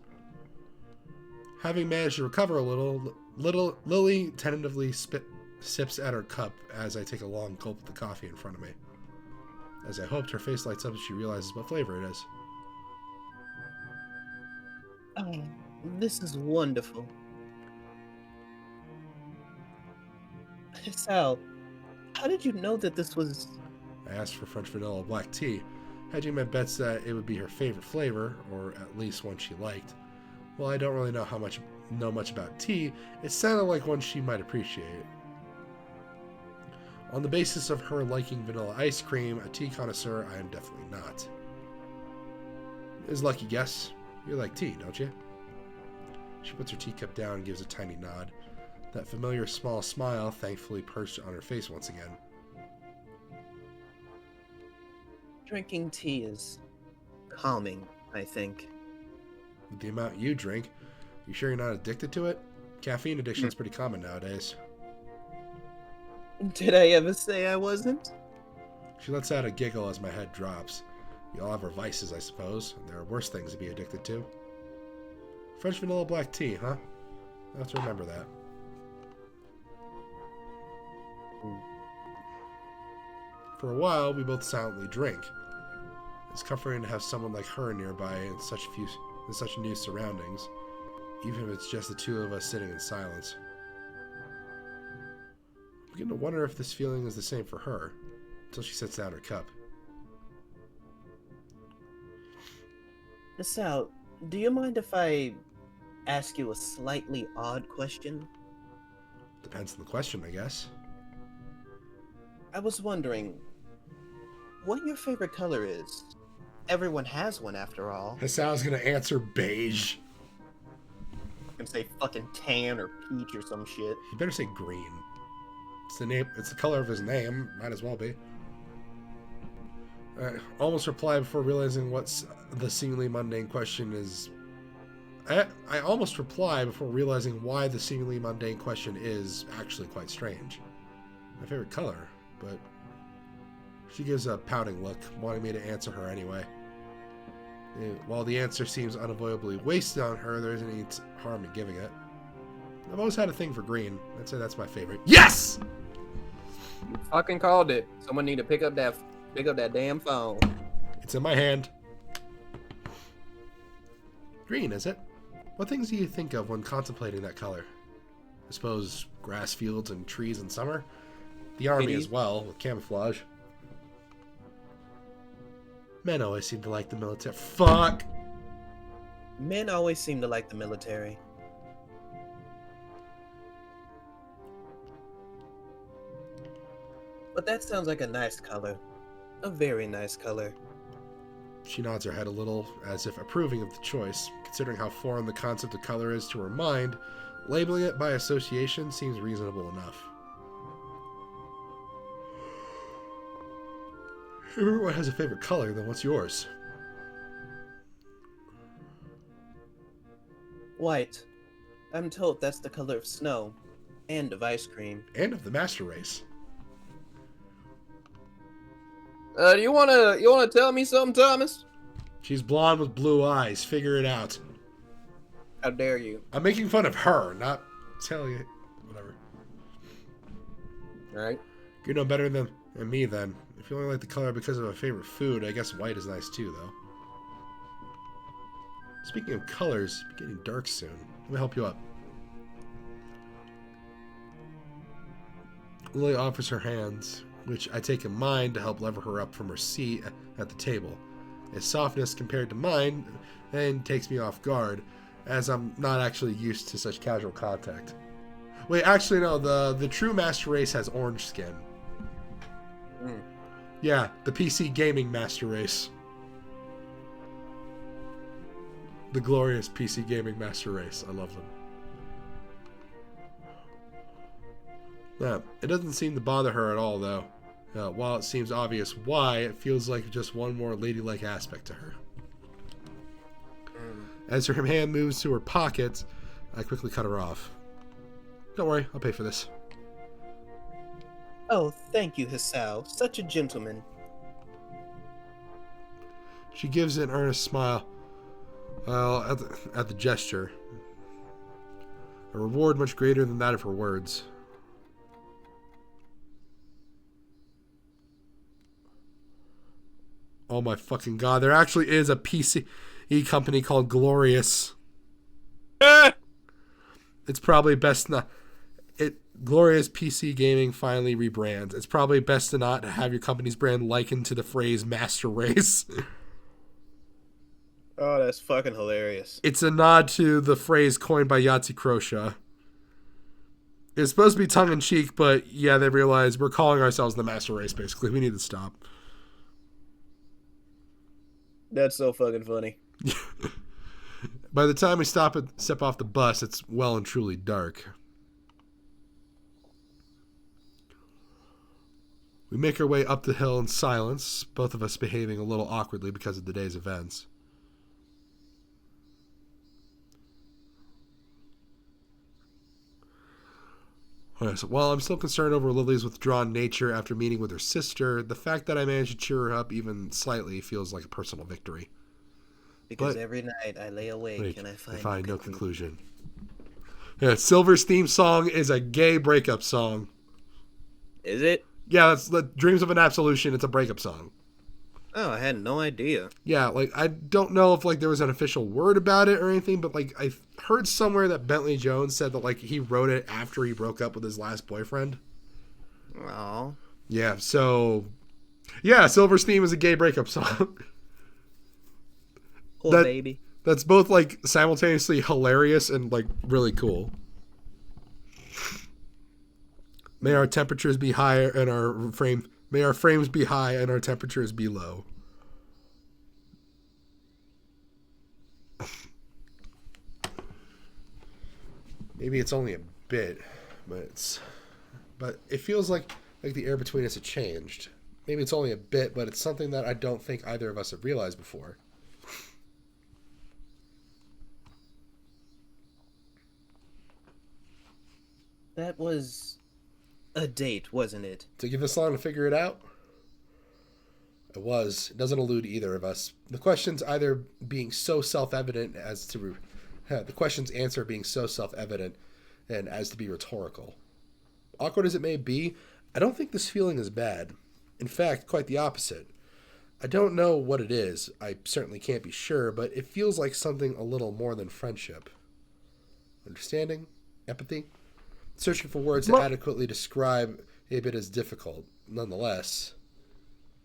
Having managed to recover a little, Lily tentatively sips at her cup as I take a long gulp of the coffee in front of me. As I hoped, her face lights up as she realizes what flavor it is. Oh, this is wonderful. Hisao, how did you know that this was... I asked for French vanilla black tea, hedging my bets that it would be her favorite flavor, or at least one she liked. While I don't really know much about tea, it sounded like one she might appreciate. On the basis of her liking vanilla ice cream, a tea connoisseur, I am definitely not. Is lucky guess. You like tea, don't you? She puts her teacup down and gives a tiny nod. That familiar small smile thankfully perched on her face once again. Drinking tea is calming, I think. With the amount you drink, you sure you're not addicted to it? Caffeine addiction's pretty common nowadays. Did I ever say I wasn't? She lets out a giggle as my head drops. We all have our vices, I suppose, and there are worse things to be addicted to. French vanilla black tea, huh? I have to remember that. For a while, we both silently drink. It's comforting to have someone like her nearby in such new surroundings, even if it's just the two of us sitting in silence. I'm beginning to wonder if this feeling is the same for her, until she sets down her cup. Hisao, do you mind if I ask you a slightly odd question? Depends on the question, I guess. I was wondering what your favorite color is. Everyone has one, after all. Hisao's gonna answer beige. You can say fucking tan or peach or some shit. You better say green. It's the name. It's the color of his name. Might as well be. I almost replied before realizing what's the seemingly mundane question is. I almost reply before realizing why the seemingly mundane question is actually quite strange. My favorite color, but she gives a pouting look, wanting me to answer her anyway. While the answer seems unavoidably wasted on her, there isn't any harm in giving it. I've always had a thing for green. I'd say that's my favorite. Yes! You fucking called it. Someone need to pick up that damn phone. It's in my hand. Green, is it? What things do you think of when contemplating that color? I suppose grass fields and trees in summer? The army as well, with camouflage. Men always seem to like the military. Fuck! Men always seem to like the military. But that sounds like a nice color. A very nice color. She nods her head a little, as if approving of the choice. Considering how foreign the concept of color is to her mind, labeling it by association seems reasonable enough. If everyone has a favorite color, then what's yours? White. I'm told that's the color of snow. And of ice cream. And of the master race. You wanna tell me something, Thomas? She's blonde with blue eyes. Figure it out. How dare you? I'm making fun of her, not telling you. Whatever. Alright. You know better than me, then. If you only like the color because of a favorite food, I guess white is nice too, though. Speaking of colors, it's getting dark soon. Let me help you up. Lily offers her hands, which I take in mind to help lever her up from her seat at the table. Its softness compared to mine then takes me off guard, as I'm not actually used to such casual contact. Wait, actually no, the true master race has orange skin. Yeah, the PC gaming master race. The glorious PC gaming master race. I love them. Yeah, it doesn't seem to bother her at all, though. While it seems obvious why, it feels like just one more ladylike aspect to her. As her hand moves to her pocket, I quickly cut her off. Don't worry, I'll pay for this. Oh, thank you, Hisao. Such a gentleman. She gives an earnest smile. Well, at the gesture. A reward much greater than that of her words. Oh my fucking god, there actually is a PC company called Glorious. It's probably best not... Glorious PC Gaming finally rebrands. It's probably best to not have your company's brand likened to the phrase Master Race. Oh, that's fucking hilarious. It's a nod to the phrase coined by Yahtzee Crosha. It's supposed to be tongue-in-cheek, but yeah, they realize we're calling ourselves the Master Race, basically. We need to stop. That's so fucking funny. By the time we step off the bus, it's well and truly dark. We make our way up the hill in silence, both of us behaving a little awkwardly because of the day's events. Alright, so while I'm still concerned over Lily's withdrawn nature after meeting with her sister, the fact that I managed to cheer her up even slightly feels like a personal victory. Because every night I lay awake and I find no conclusion. Yeah, Silver's theme song is a gay breakup song. Is it? Yeah, that's the Dreams of an Absolution. It's a breakup song. Oh, I had no idea. Yeah, like, I don't know if, like, there was an official word about it or anything, but, like, I heard somewhere that Bentley Jones said that, like, he wrote it after he broke up with his last boyfriend. Oh. Yeah, so... Yeah, Silver's theme is a gay breakup song. Poor baby. That's both, like, simultaneously hilarious and, like, really cool. May our temperatures be higher and may our frames be high and our temperatures be low. Maybe it's only a bit, but it feels like the air between us had changed. Maybe it's only a bit, but it's something that I don't think either of us have realized before. That was a date, wasn't it? Took you this long to figure it out? It was. It doesn't elude either of us. The questions either being so self-evident as to... the question's answer being so self-evident and as to be rhetorical. Awkward as it may be, I don't think this feeling is bad. In fact, quite the opposite. I don't know what it is. I certainly can't be sure, but it feels like something a little more than friendship. Understanding? Empathy? Searching for words to adequately describe a bit is difficult, nonetheless.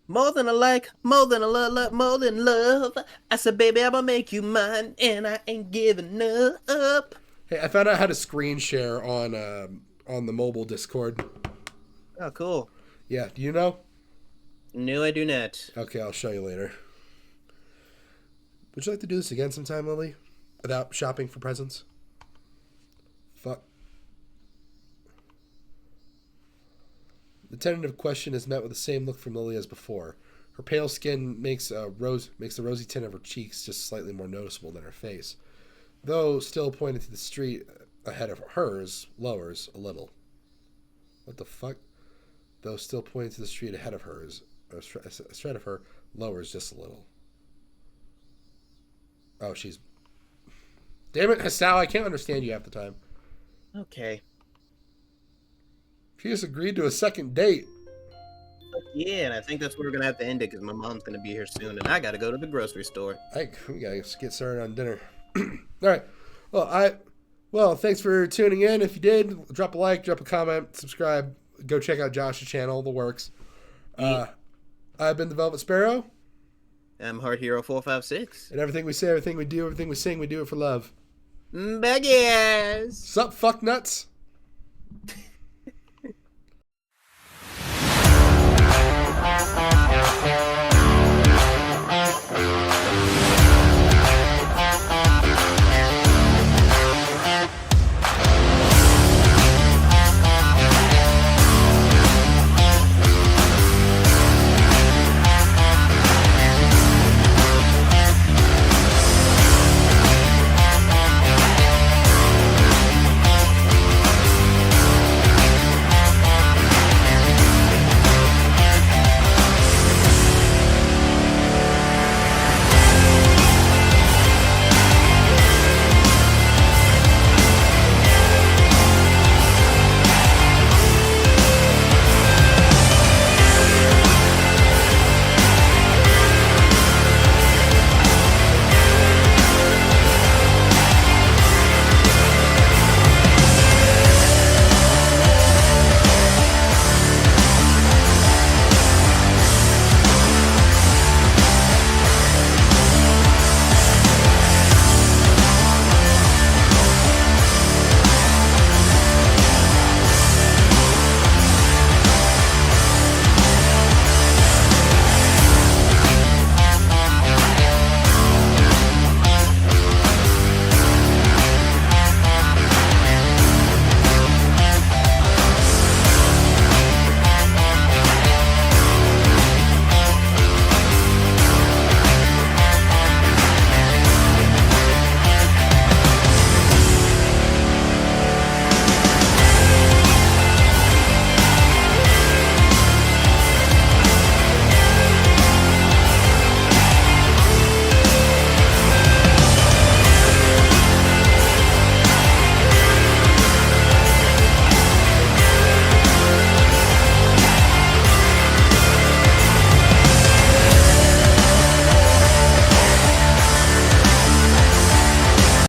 More than a like, more than a love, more than love. I said, baby, I'ma make you mine, and I ain't giving up. Hey, I found out how to screen share on the mobile Discord. Oh, cool. Yeah, do you know? No, I do not. Okay, I'll show you later. Would you like to do this again sometime, Lily? Without shopping for presents? Fuck. The tentative question is met with the same look from Lily as before. Her pale skin makes the rosy tint of her cheeks just slightly more noticeable than her face. Though still pointing to the street ahead of hers, lowers a little. What the fuck? Though still pointing to the street ahead of hers, ahead of her, lowers just a little. Oh, she's... Damn it, Hisao, I can't understand you half the time. Okay. She just agreed to a second date. Yeah, and I think that's where we're going to have to end it because my mom's going to be here soon and I got to go to the grocery store. Hey, we got to get started on dinner. All right. Well, thanks for tuning in. If you did, drop a like, drop a comment, subscribe. Go check out Josh's channel, the works. I've been the Velvet Sparrow. I'm Heart Hero 456. And everything we say, everything we do, everything we sing, we do it for love. Baggies! Sup, fuck nuts?